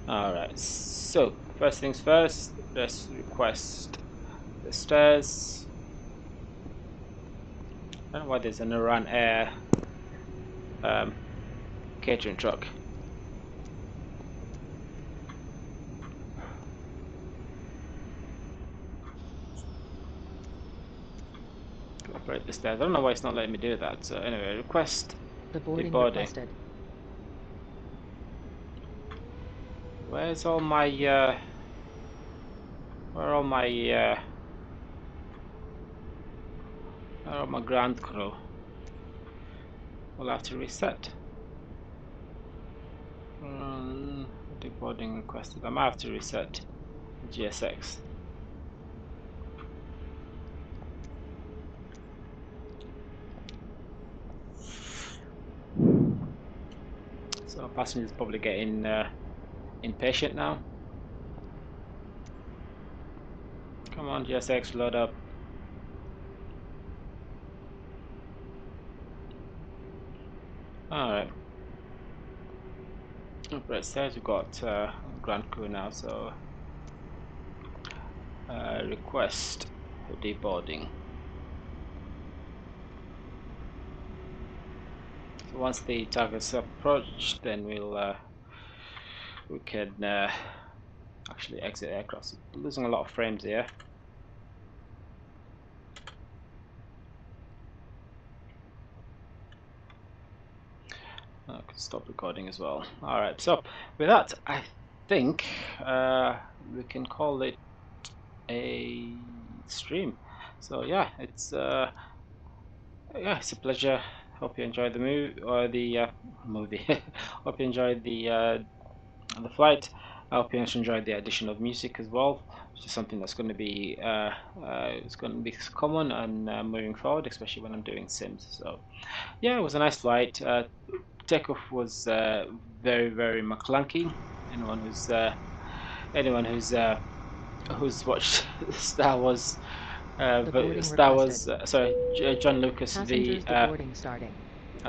S1: Alright, so first things first, let's request the stairs. I don't know why there's an Iran Air catering truck. Operate the stairs. I don't know why it's not letting me do that. So anyway, request
S2: The boarding
S1: deboarding.
S2: requested.
S1: Where's all my where are all my ground crew? We'll have to reset. Deboarding requested. I might have to reset GSX. So passengers probably getting impatient now. Come on, GSX, load up. Alright. Right, stairs, we've got ground crew now, so request deboarding. So once the target's approached, then we can actually exit aircraft. So losing a lot of frames here. Okay, stop recording as well. Alright, so with that, I think we can call it a stream. So yeah, it's a pleasure. Hope you enjoyed the movie. Hope you enjoyed the flight. I hope you also enjoyed the addition of music as well, which is something that's going to be it's going to be common and moving forward, especially when I'm doing sims. So yeah, it was a nice flight. Takeoff was very McClunky. Anyone who's watched Star Wars, sorry, John Lucas.
S2: Passengers deboarding starting.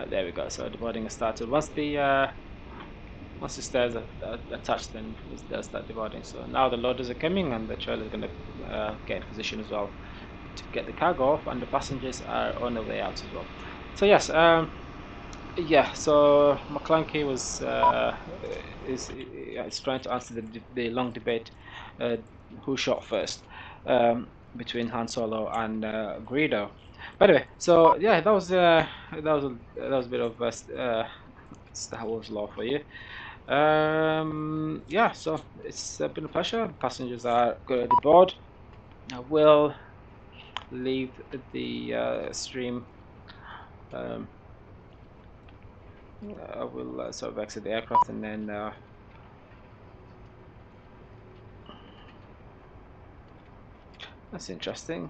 S1: There we go. So the boarding has started. Once the stairs are attached, then they'll start deboarding. So now the loaders are coming, and the trailer is going to get in position as well to get the cargo off, and the passengers are on their way out as well. So yes, yeah. So McClunky is trying to answer the long debate, who shot first, between Han Solo and Greedo. By the way, so yeah, that was a bit of Star Wars lore for you. Yeah, so it's been a pleasure. Passengers are good at the board. I will leave the stream. I will sort of exit the aircraft, and then that's interesting.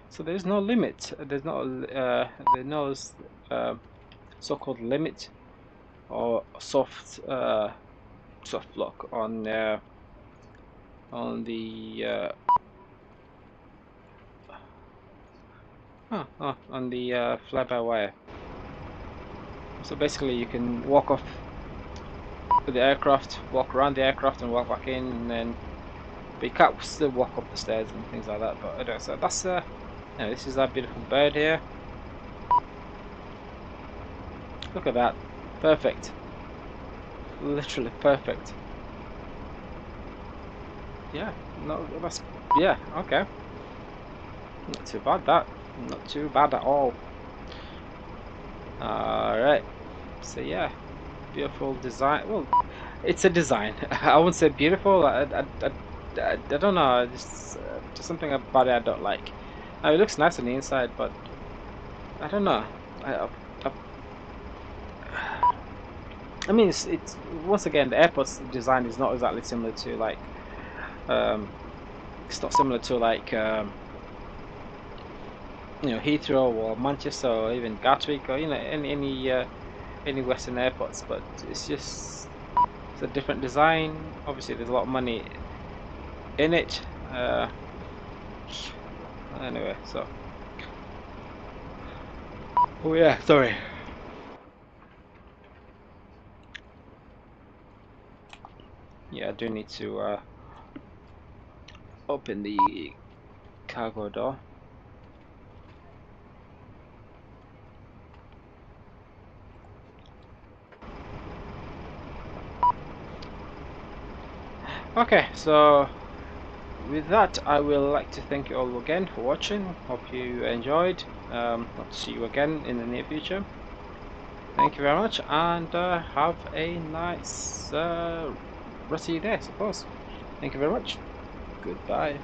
S1: So there's no limit. There's no so-called limit or soft lock on the fly-by-wire. So basically, you can walk off with the aircraft, walk around the aircraft, and walk back in, and then but you can't still walk up the stairs and things like that. But anyway, so that's this is our beautiful bird here. Look at that, perfect, literally perfect. Yeah, no, that's okay. Not too bad, that. Not too bad at all. Alright, so yeah, beautiful design. Well, it's a design. I wouldn't say beautiful. I don't know, just something about it I don't like. It looks nice on the inside, but I don't know. I mean, it's once again, the airport's design is not exactly similar to like it's not similar to like Heathrow or Manchester or even Gatwick or any Western airports, but it's a different design. Obviously there's a lot of money in it. Anyway, so oh yeah, sorry. Yeah, I do need to open the cargo door. Okay, so with that, I will like to thank you all again for watching. Hope you enjoyed. Hope to see you again in the near future. Thank you very much, and have a nice rest of your day, I suppose. Thank you very much. Goodbye.